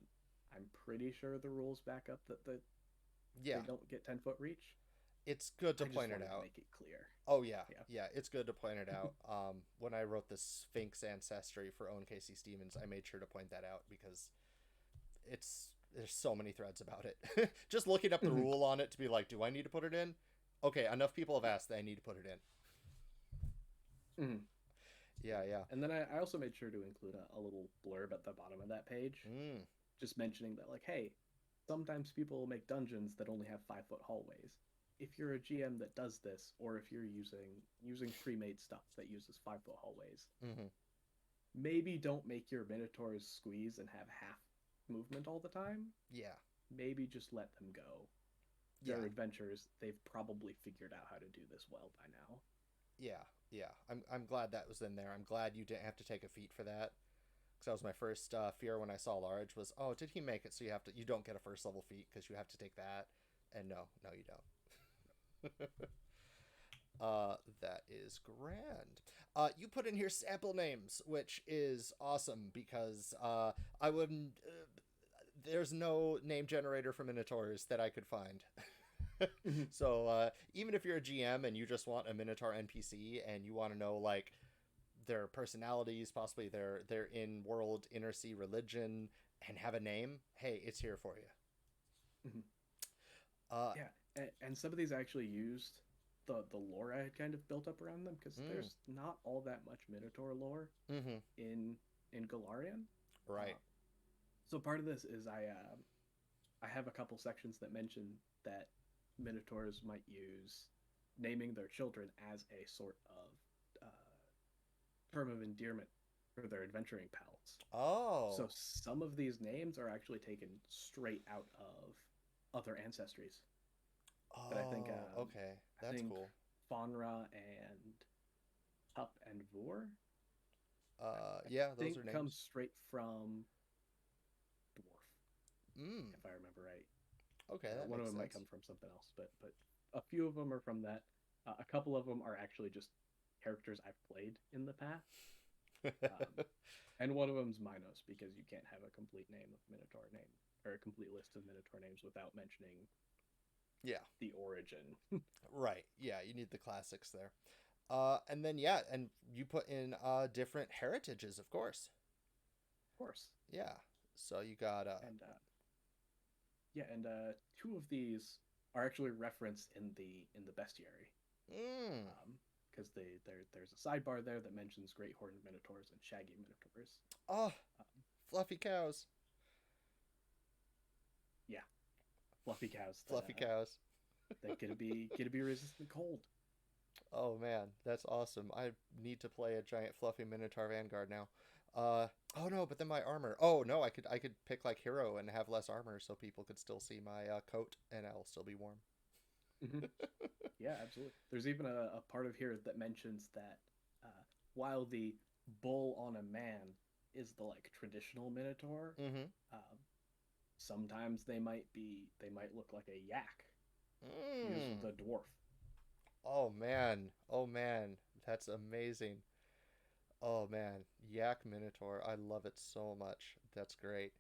I'm pretty sure the rules back up that they Yeah, don't get 10-foot reach. it's good to I just point it wanted to out. make it clear. Oh yeah, Yeah. yeah, it's good to point it out. When I wrote the Sphinx ancestry for Owen Casey Stevens, I made sure to point that out because there's so many threads about it. Just looking up the Mhm. rule on it to be like, do I need to put it in? Okay, enough people have asked that I need to put it in. Mhm. Yeah, yeah. And then I also made sure to include a little blurb at the bottom of that page, Mm, just mentioning that, like, hey, sometimes people will make dungeons that only have 5-foot hallways. If you're a GM that does this, or if you're using pre-made stuff that uses 5-foot hallways, mm-hmm. maybe don't make your minotaurs squeeze and have half movement all the time. Yeah, Maybe just let them go. yeah, They're adventurers. They've probably figured out how to do this well by now. yeah, yeah. I'm glad that was in there. I'm glad you didn't have to take a feat for that. Because that was my first fear when I saw large was, oh, did he make it? So you don't get a first level feat because you have to take that, and no, no, you don't. That is grand. You put in here sample names, which is awesome because I wouldn't. There's no name generator for Minotaurs that I could find. Mhm. So even if you're a GM and you just want a Minotaur NPC and you want to know like their personalities, possibly their in world inner sea religion, and have a name, hey, it's here for you. Mhm. Uh, Yeah, and some of these actually used the lore I had kind of built up around them because mm, there's not all that much Minotaur lore mm-hmm, in Galarian. right. Uh, so part of this is I have a couple sections that mention that Minotaurs might use naming their children as a sort of term of endearment for their adventuring pals. So Oh, some of these names are actually taken straight out of other ancestries. But oh, okay, I that's think cool. Fonra and Hup and Vor I Yeah, those think are comes names. straight from Dwarf, Mm, if I remember right. okay, that One of makes them might sense. come from something else, but a few of them are from that. A couple of them are actually just characters I've played in the past. And one of them's Minos because you can't have a complete name of Minotaur name or a complete list of Minotaur names without mentioning Yeah, the origin. right. Yeah, you need the classics there. And then yeah, and you put in different heritages, of course. Of course. Yeah. So you got And yeah, and two of these are actually referenced in the bestiary. mm, Because there's a sidebar there that mentions great horned minotaurs and shaggy minotaurs. oh, Um, fluffy cows. yeah, fluffy cows Fluffy cows. that get to be resistant to cold. Oh man, that's awesome. I need to play a giant fluffy Minotaur Vanguard now. Oh no, but then my armor. Oh no, I could pick like hero and have less armor so people could still see my coat and I'll still be warm. Mm-hmm. Yeah, absolutely. There's even a part of here that mentions that while bull on a man is the like traditional Minotaur. Mm-hmm. Um, Sometimes they might look like a yak fused with Mm. a dwarf. Oh man. Oh man. That's amazing. Oh man. Yak Minotaur. I love it so much. That's great.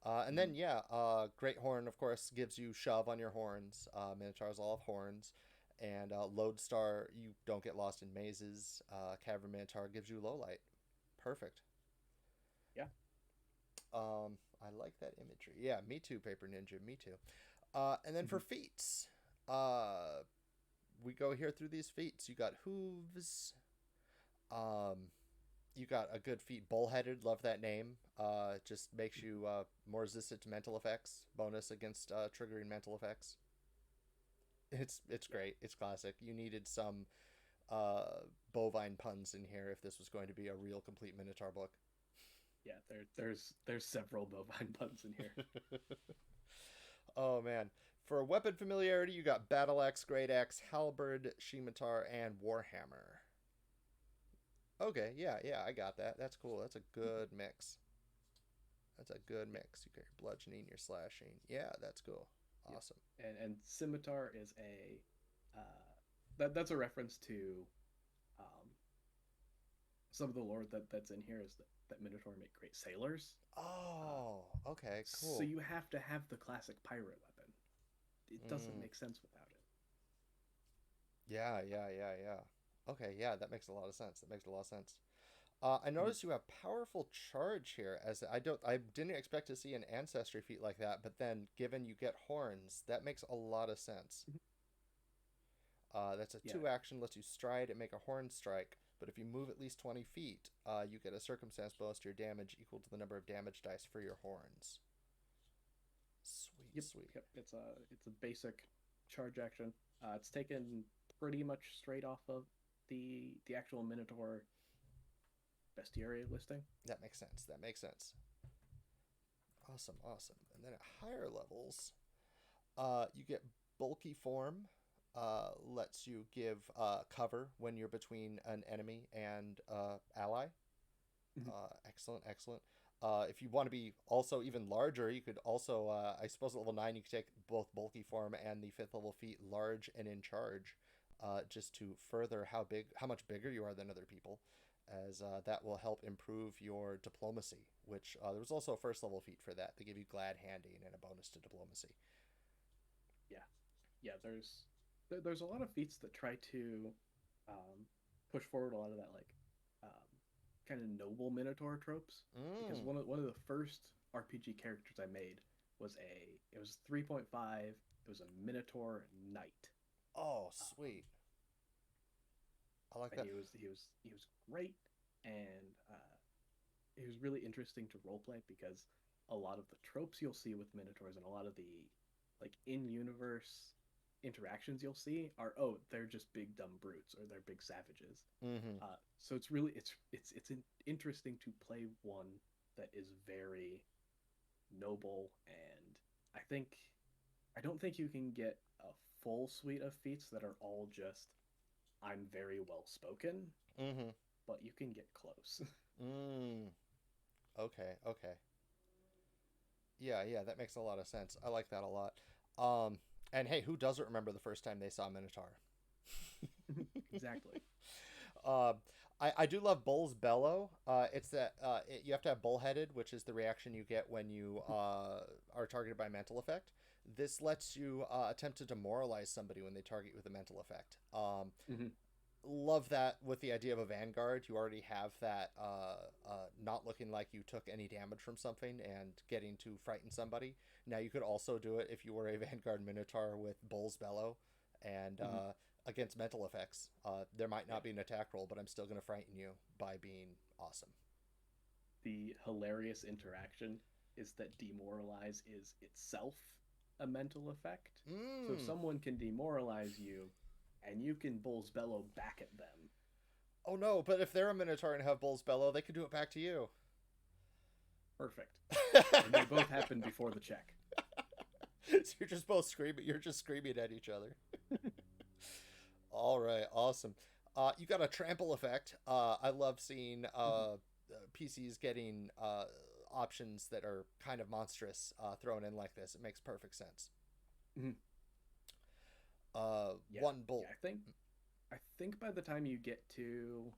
And then Mhm. yeah, Great Horn of course gives you shove on your horns. Minotaurs all have horns, and Lodestar you don't get lost in mazes. Cavern Minotaur gives you low light. Perfect. Yeah. I like that imagery. Yeah, me too, Paper Ninja. Me too. And then for Mhm. feats, uh, we go here through these feats. You got hooves. Um, you got a good feat, bullheaded. Love that name. Just makes you more resistant to mental effects. Bonus against triggering mental effects. It's Yeah. great. It's classic. You needed some uh, bovine puns in here if this was going to be a real complete Minotaur book. Yeah. There's several bovine puns in here. Oh man. For weapon familiarity, you got battle axe, great axe, halberd, scimitar, and warhammer. Okay, yeah, yeah, I got that. That's cool. That's a good mix. That's a good Yep. mix. You got your bludgeoning, your slashing. Yeah, that's cool. Yep. Awesome. And scimitar is a that's a reference to um, some of the lore that's in here is that Minotaur make great sailors. Uh, Oh, okay, so cool. you have to have the classic pirate weapon. It doesn't Mm, make sense without it. yeah, yeah, yeah, yeah. Okay, yeah, that makes a lot of sense. That makes a lot of sense. I Mhm. notice you have powerful charge here. As I didn't expect to see an ancestry feat like that, but then given you get horns, that makes a lot of sense. That's a Yeah, two action, lets you stride and make a horn strike. But if you move at least 20 feet, you get a circumstance bonus to your damage equal to the number of damage dice for your horns. Sweet, yep, sweet. yep. It's a basic charge action. It's taken pretty much straight off of the actual Minotaur bestiary listing. That makes sense. That makes sense. Awesome, awesome. And then at higher levels, you get bulky form. Lets you give cover when you're between an enemy and ally. Mhm. Excellent, excellent. If you want to be also even larger, you could also, I suppose, at level 9, you could take both bulky form and the 5th level feat, large and in charge, just to further how much bigger you are than other people, as that will help improve your diplomacy. Which there was also a 1st level feat for that. They give you glad handing and a bonus to diplomacy. Yeah, yeah. There's a lot of feats that try to push forward a lot of that like um, kind of noble Minotaur tropes. Because Mm. one of the first RPG characters I made was it was 3.5. It was a Minotaur Knight. Oh, Um, sweet. I like and that. he was great, and it was really interesting to roleplay because a lot of the tropes you'll see with minotaurs and a lot of the like in-universe interactions you'll see are, oh, they're just big dumb brutes or they're big savages. Mm-hmm. So it's really interesting to play one that is very noble, and I think I don't think you can get a full suite of feats that are all just I'm very well spoken, Mm-hmm. but you can get close. Mm. Okay, okay. Yeah, yeah, that makes a lot of sense. I like that a lot. And hey, who doesn't remember the first time they saw Minotaur? Exactly. uh, I do love Bull's Bellow. It's that you have to have Bullheaded, which is the reaction you get when you are targeted by mental effect. This lets you attempt to demoralize somebody when they target you with a mental effect. Mhm. Love that with the idea of a Vanguard. You already have that not looking like you took any damage from something and getting to frighten somebody. Now you could also do it if you were a Vanguard Minotaur with Bull's Bellow and Mhm. against mental effects. There might Yeah. not be an attack roll, but I'm still going to frighten you by being awesome. The hilarious interaction is that demoralize is itself a mental effect. So Mm. someone can demoralize you and you can Bull's Bellow back at them. Oh no, but if they're a Minotaur and have Bull's Bellow, they could do it back to you. Perfect. And they both happen before the check. So you're just both screaming. You're just screaming at each other. All right, awesome. You got a trample effect. I love seeing Mhm. PCs getting options that are kind of monstrous thrown in like this. It makes perfect sense. Mhm. Yeah, One yeah. bolt. I think by the time you get to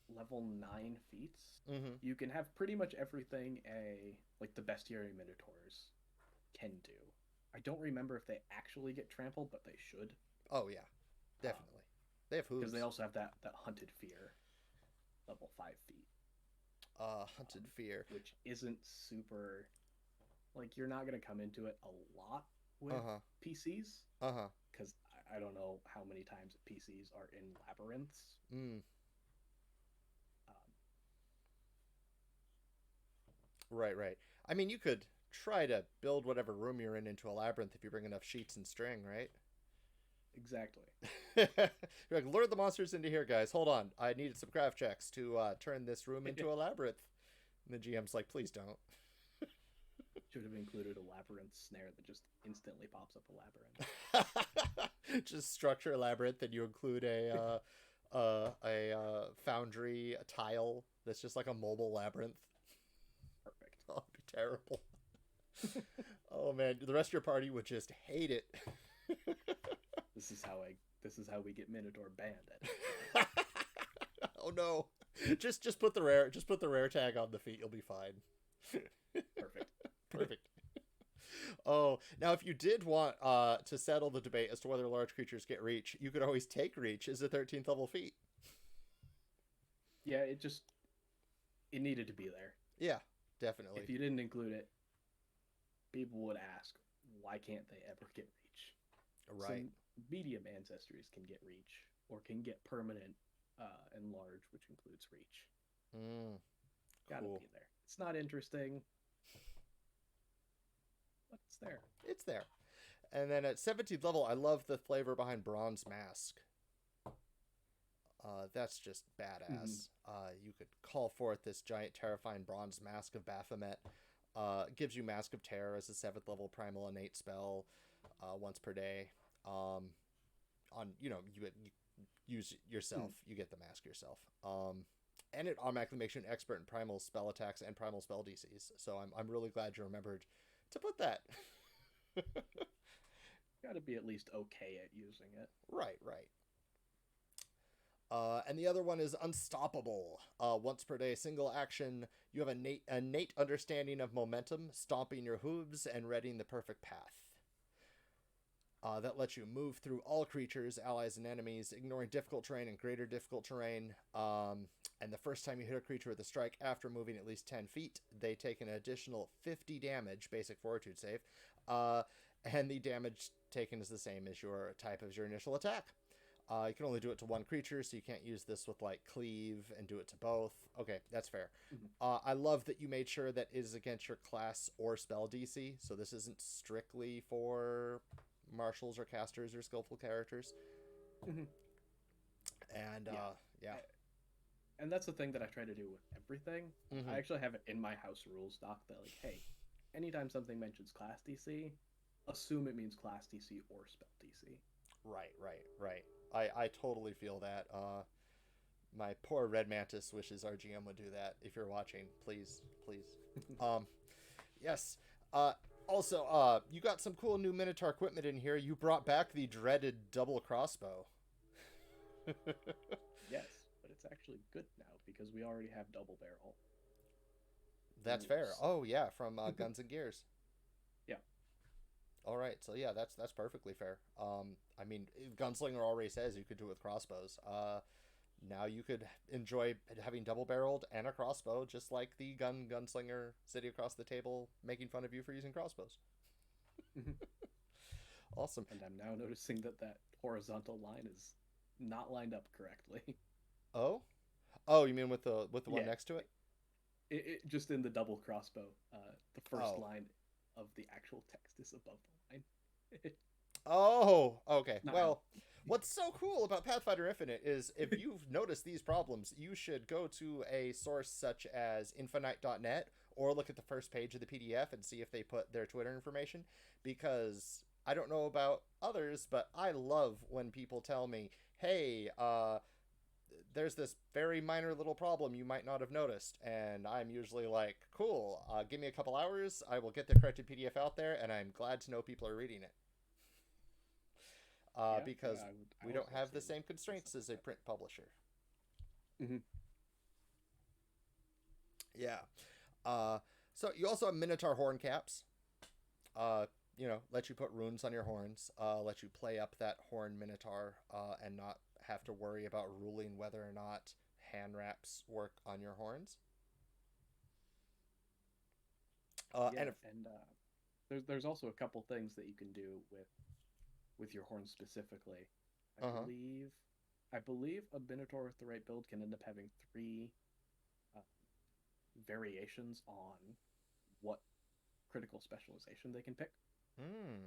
level 9 feats, Mm-hmm. you can have pretty much everything a like the bestiary minotaurs can do. I don't remember if they actually get trampled, but they should, Oh yeah, definitely. They have because they hooves. also have that hunted fear level 5 feet, Hunted fear. which isn't super like you're not gonna come into it a lot Uh with huh. PCs Uh huh. because I don't know how many times PCs are in labyrinths. Mm. Um, Right. Right. I mean, you could try to build whatever room you're in into a labyrinth if you bring enough sheets and string, right? exactly. You're like, lure the monsters into here, guys. Hold on. I needed some craft checks to turn this room into a labyrinth. And the GM's like, please don't. Should have included a labyrinth snare that just instantly pops up a labyrinth. Just structure a labyrinth, and you include a foundry a tile that's just like a mobile labyrinth. Perfect. Oh, it'd be terrible. Oh man, the rest of your party would just hate it. This is how we get Minotaur banned at Oh no. Just put the rare tag on the feet, you'll be fine. Perfect. Perfect. Oh, now if you did want to settle the debate as to whether large creatures get reach, you could always take reach as a 13th level feat. Yeah, it needed to be there. Yeah, definitely. If you didn't include it, people would ask, why can't they ever get reach? Right. Some medium ancestries can get reach or can get permanent and large, which includes reach. Mm, Gotta cool. be there. It's not interesting, but it's there. It's there. And then at 17th level, I love the flavor behind Bronze Mask. That's just Mm-hmm. badass. You could call forth this giant, terrifying bronze mask of Baphomet. Gives you Mask of Terror as a 7th level primal innate spell once per day. You use yourself, you get the mask yourself. And it automatically makes you an expert in primal spell attacks and primal spell DCs. So I'm really glad you remembered to put that. Gotta be at least okay at using it. Right, right. And the other one is Unstoppable. Once per day, single action. You have a innate understanding of momentum, stomping your hooves, and readying the perfect path. That lets you move through all creatures, allies, and enemies, ignoring difficult terrain and greater difficult terrain. And the first time you hit a creature with a strike after moving at least 10 feet, they take an additional 50 damage, basic fortitude save. And the damage taken is the same as your type of your initial attack. You can only do it to one creature, so you can't use this with like cleave and do it to both. Okay, that's fair. Mm-hmm. I love that you made sure that it is against your class or spell DC, so this isn't strictly for marshals or casters or skillful characters. Mm-hmm. And Yeah. yeah. And that's the thing that I try to do with everything. I Mm-hmm. actually have it in my house rules doc that, like, hey, anytime something mentions class DC, assume it means class DC or spell DC. Right, right, right. I totally feel that. My poor Red Mantis wishes our GM would do that. If you're watching, please, please. Um, yes. Also, you got some cool new Minotaur equipment in here. You brought back the dreaded double crossbow. Yes, but it's actually good now because we already have double barrel That's fair. rules. Oh yeah, from Guns and Gears. Yeah. All right, so yeah, that's perfectly fair. I mean, Gunslinger already says you could do it with crossbows. Now you could enjoy having double barreled and a crossbow, just like the gunslinger sitting across the table making fun of you for using crossbows. Awesome. And I'm now noticing that horizontal line is not lined up correctly. Oh, oh, you mean with the one Yeah, next to it? it just in the double crossbow, the first Oh, line of the actual text is above the line. oh, okay. Not Well, what's so cool about Pathfinder Infinite is if you've noticed these problems, you should go to a source such as Infiknight.net or look at the first page of the PDF and see if they put their Twitter information. Because I don't know about others, but I love when people tell me, "Hey, there's this very minor little problem you might not have noticed, and I'm usually like, cool, give me a couple hours, I will get the corrected PDF out there, and I'm glad to know people are reading it. Yeah, Because I we always don't love have the seeing same stuff constraints as a like print publisher. that. Hmm. Yeah. Uh, so you also have Minotaur horn caps. Uh, let you put runes on your horns. Let you play up that horn Minotaur, and not have to worry about ruling whether or not hand wraps work on your horns. Yeah, And if, and there's also a couple things that you can do with your horn specifically. I uh-huh. believe I believe a Minotaur with the right build can end up having three uh, variations on what critical specialization they can pick. Hmm.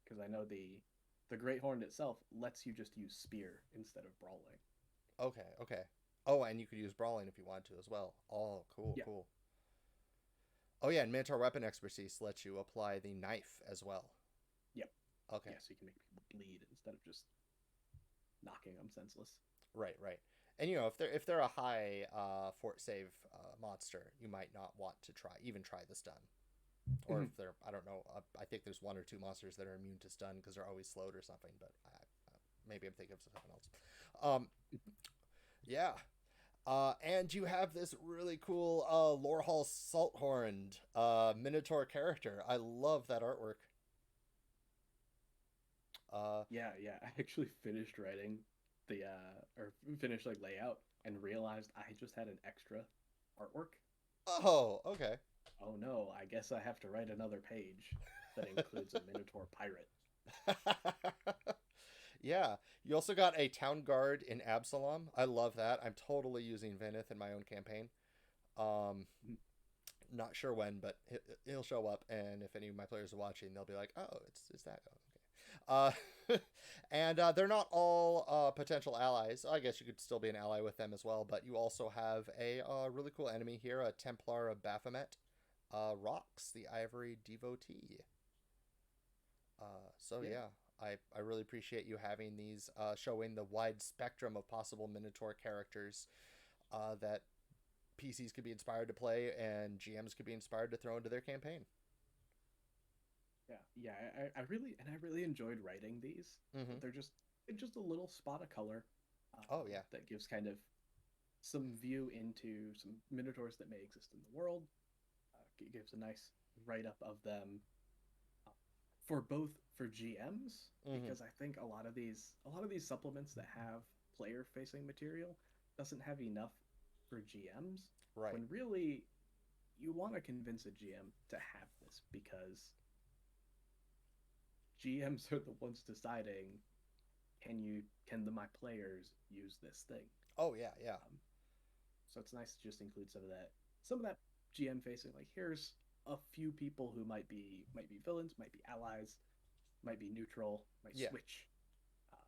Because I know the Great Horn itself lets you just use spear instead of brawling. Okay. Okay. Oh, and you could use brawling if you wanted to as well. Oh, cool. Yeah. Cool. Oh yeah, and Minotaur weapon expertise lets you apply the knife as well. Yep. Okay. Yeah, so you can make people bleed instead of just knocking them senseless. Right, right. And if they're a high fort save monster, you might not want to try the stun. Or if they're, I don't know, I think there's one or two monsters that are immune to stun because they're always slowed or something. But maybe I'm thinking of something else. Um, yeah. And you have this really cool Lorehall Salthorned Minotaur character. I love that artwork. Uh, Yeah, yeah. I actually finished writing the or finished like layout and realized I just had an extra artwork. oh, okay. Oh no, I guess I have to write another page that includes a Minotaur pirate. Yeah, you also got a town guard in Absalom. I love that. I'm totally using Veneth in my own campaign. Um, not sure when, but he'll show up, and if any of my players are watching, they'll be like, "Oh, it's that guy." Okay. And they're not all potential allies. I guess you could still be an ally with them as well. But you also have a really cool enemy here, a Templar of Baphomet, Rox, the Ivory Devotee. So Yeah, yeah, I really appreciate you having these, showing the wide spectrum of possible Minotaur characters that PCs could be inspired to play and GMs could be inspired to throw into their campaign. yeah, yeah. I really enjoyed writing these. Mm-hmm. They're just a little spot of color Oh yeah, that gives kind of some view into some minotaurs that may exist in the world. It gives a nice write up of them uh, for both for GMs mm-hmm. because I think a lot of these supplements that have player facing material doesn't have enough for GMs Right. when really you want to convince a GM to have this because GMs are the ones deciding can my players use this thing. Oh yeah, yeah. So it's nice to just include some of that GM facing. Like here's a few people who might be villains, might be allies, might be neutral, might Yeah. switch um,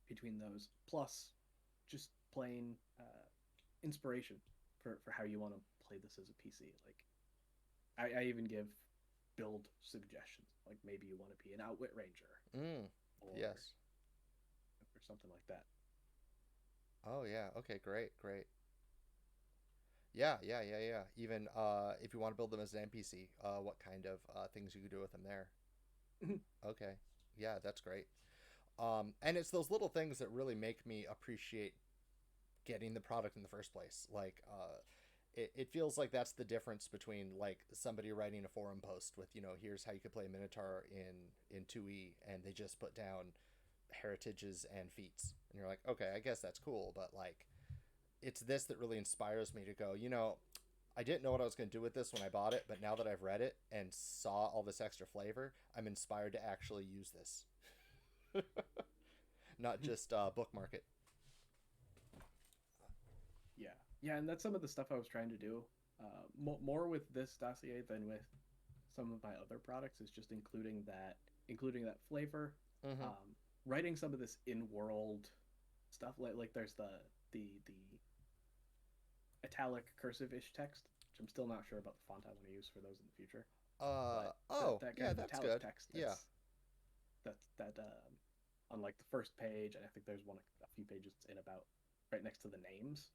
between those. Plus, just plain inspiration for how you want to play this as a PC. Like I even give build suggestions. Like maybe you want to be an outwit ranger Mm. Yes. or something like that. Oh yeah. Okay. Great. Great. Yeah. Yeah. Yeah. Yeah. Even if you want to build them as an NPC, what kind of things you could do with them there? Okay. Yeah, that's great. And it's those little things that really make me appreciate getting the product in the first place. Like, it feels like that's the difference between like somebody writing a forum post with, here's how you could play Minotaur in 2e, and they just put down heritages and feats, and you're like, okay, I guess that's cool, but like, it's this that really inspires me to go, I didn't know what I was going to do with this when I bought it, but now that I've read it and saw all this extra flavor, I'm inspired to actually use this, not just bookmark it. Yeah, yeah, and that's some of the stuff I was trying to do. More with this dossier than with some of my other products is just including that flavor. Mm-hmm. Writing some of this in-world stuff, like there's the italic cursive-ish text, which I'm still not sure about the font I want to use for those in the future. But that, Oh, that kind yeah, of that's italic good. text Yeah. that on like the first page, and I think there's one a few pages in about right next to the names.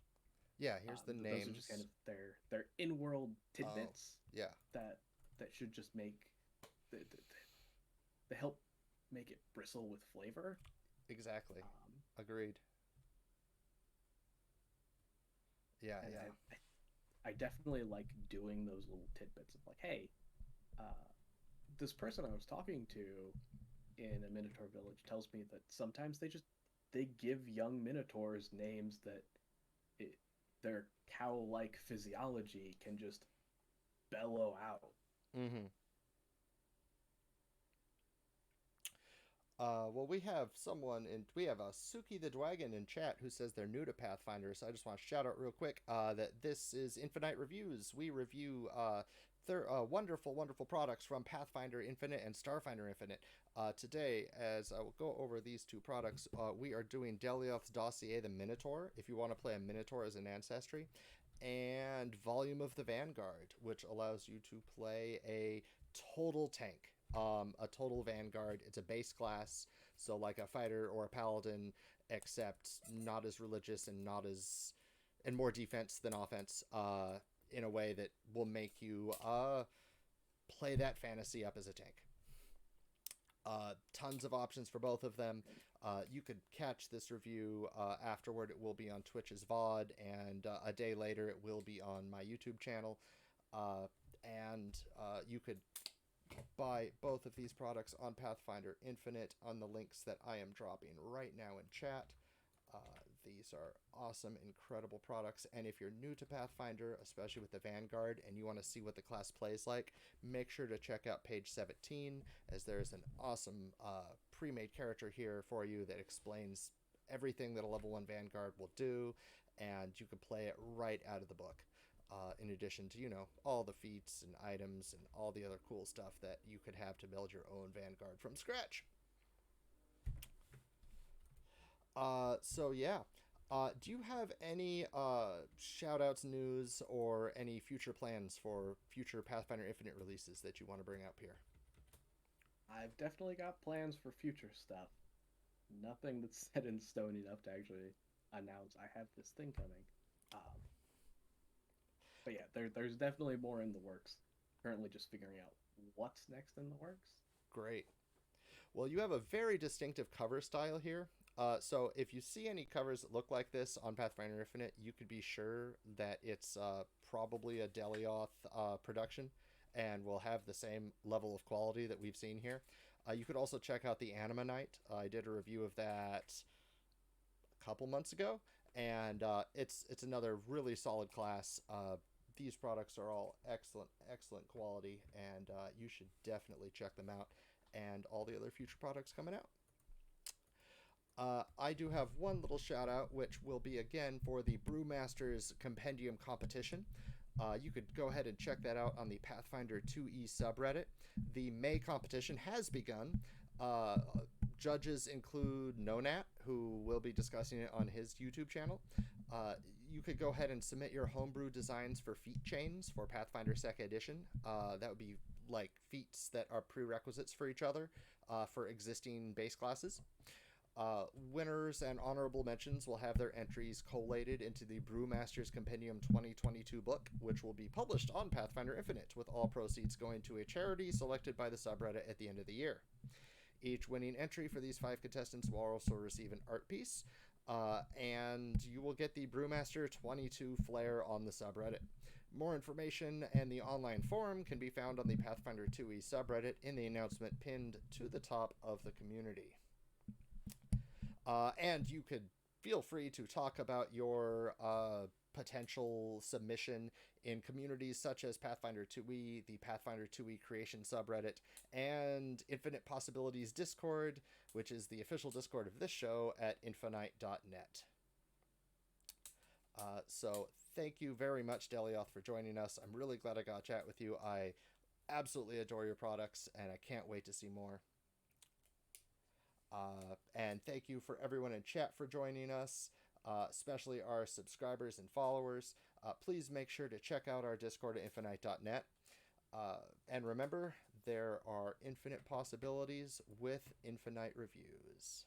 Yeah, here's the Those are just kind names. of their in-world Oh, tidbits yeah, that should just make the help make it bristle with flavor. exactly. Um, Agreed. Yeah, and yeah. I definitely like doing those little tidbits of like, hey, uh, this person I was talking to in a Minotaur village tells me that sometimes they give young Minotaurs names that it, their cow-like physiology can just bellow out. Mm-hmm. Well, we have Suki the Dragon in chat who says they're new to Pathfinder, so I just want to shout out real quick that this is Infinite Reviews. We review wonderful, wonderful products from Pathfinder Infinite and Starfinder Infinite. Today, as I will go over these two products, we are doing Delioth's Dossier the Minotaur, if you want to play a Minotaur as an ancestry, and Volume of the Vanguard, which allows you to play a total tank, a total Vanguard. It's a base class, so like a fighter or a paladin, except not as religious and not as and more defense than offense. In a way that will make you play that fantasy up as a tank. Tons of options for both of them. You could catch this review afterward. It will be on Twitch's VOD, and a day later, it will be on my YouTube channel. And you could buy both of these products on Pathfinder Infinite on the links that I am dropping right now in chat. Uh, these are awesome, incredible products. And if you're new to Pathfinder, especially with the Vanguard, and you want to see what the class plays like, make sure to check out page 17, as there's an awesome pre-made character here for you that explains everything that a level 1 Vanguard will do, and you can play it right out of the book. In addition to, all the feats and items and all the other cool stuff that you could have to build your own Vanguard from scratch. So yeah. Do you have any shout outs, news, or any future plans for future Pathfinder Infinite releases that you want to bring up here? I've definitely got plans for future stuff. Nothing that's set in stone enough to actually announce I have this thing coming. Um, but yeah, there's definitely more in the works. Currently, just figuring out what's next in the works. Great. Well, you have a very distinctive cover style here. So if you see any covers that look like this on Pathfinder Infinite, you could be sure that it's probably a Delioth production and will have the same level of quality that we've seen here. You could also check out the Infiknight. I did a review of that a couple months ago, and it's another really solid class. These products are all excellent, excellent quality, and you should definitely check them out, and all the other future products coming out. I do have one little shout out, which will be again for the Brewmasters Compendium competition. You could go ahead and check that out on the Pathfinder 2e subreddit. The May competition has begun. Uh, Judges include Nonat, who will be discussing it on his YouTube channel. You could go ahead and submit your homebrew designs for feat chains for Pathfinder 2nd Edition. That would be like feats that are prerequisites for each other for existing base classes. Winners and honorable mentions will have their entries collated into the Brewmaster's Compendium 2022 book, which will be published on Pathfinder Infinite, with all proceeds going to a charity selected by the subreddit at the end of the year. Each winning entry for these 5 contestants will also receive an art piece, and you will get the Brewmaster 22 flair on the subreddit. More information and the online forum can be found on the Pathfinder 2e subreddit in the announcement pinned to the top of the community. And you could feel free to talk about your potential submission in communities such as Pathfinder 2e, the Pathfinder 2e creation subreddit, and Infinite Possibilities Discord, which is the official Discord of this show at infiknight.net. So thank you very much, Delioth, for joining us. I'm really glad I got to chat with you. I absolutely adore your products, and I can't wait to see more. And thank you for everyone in chat for joining us, especially our subscribers and followers. Please make sure to check out our Discord at infiknight.net. And remember, there are infinite possibilities with Infiknight reviews.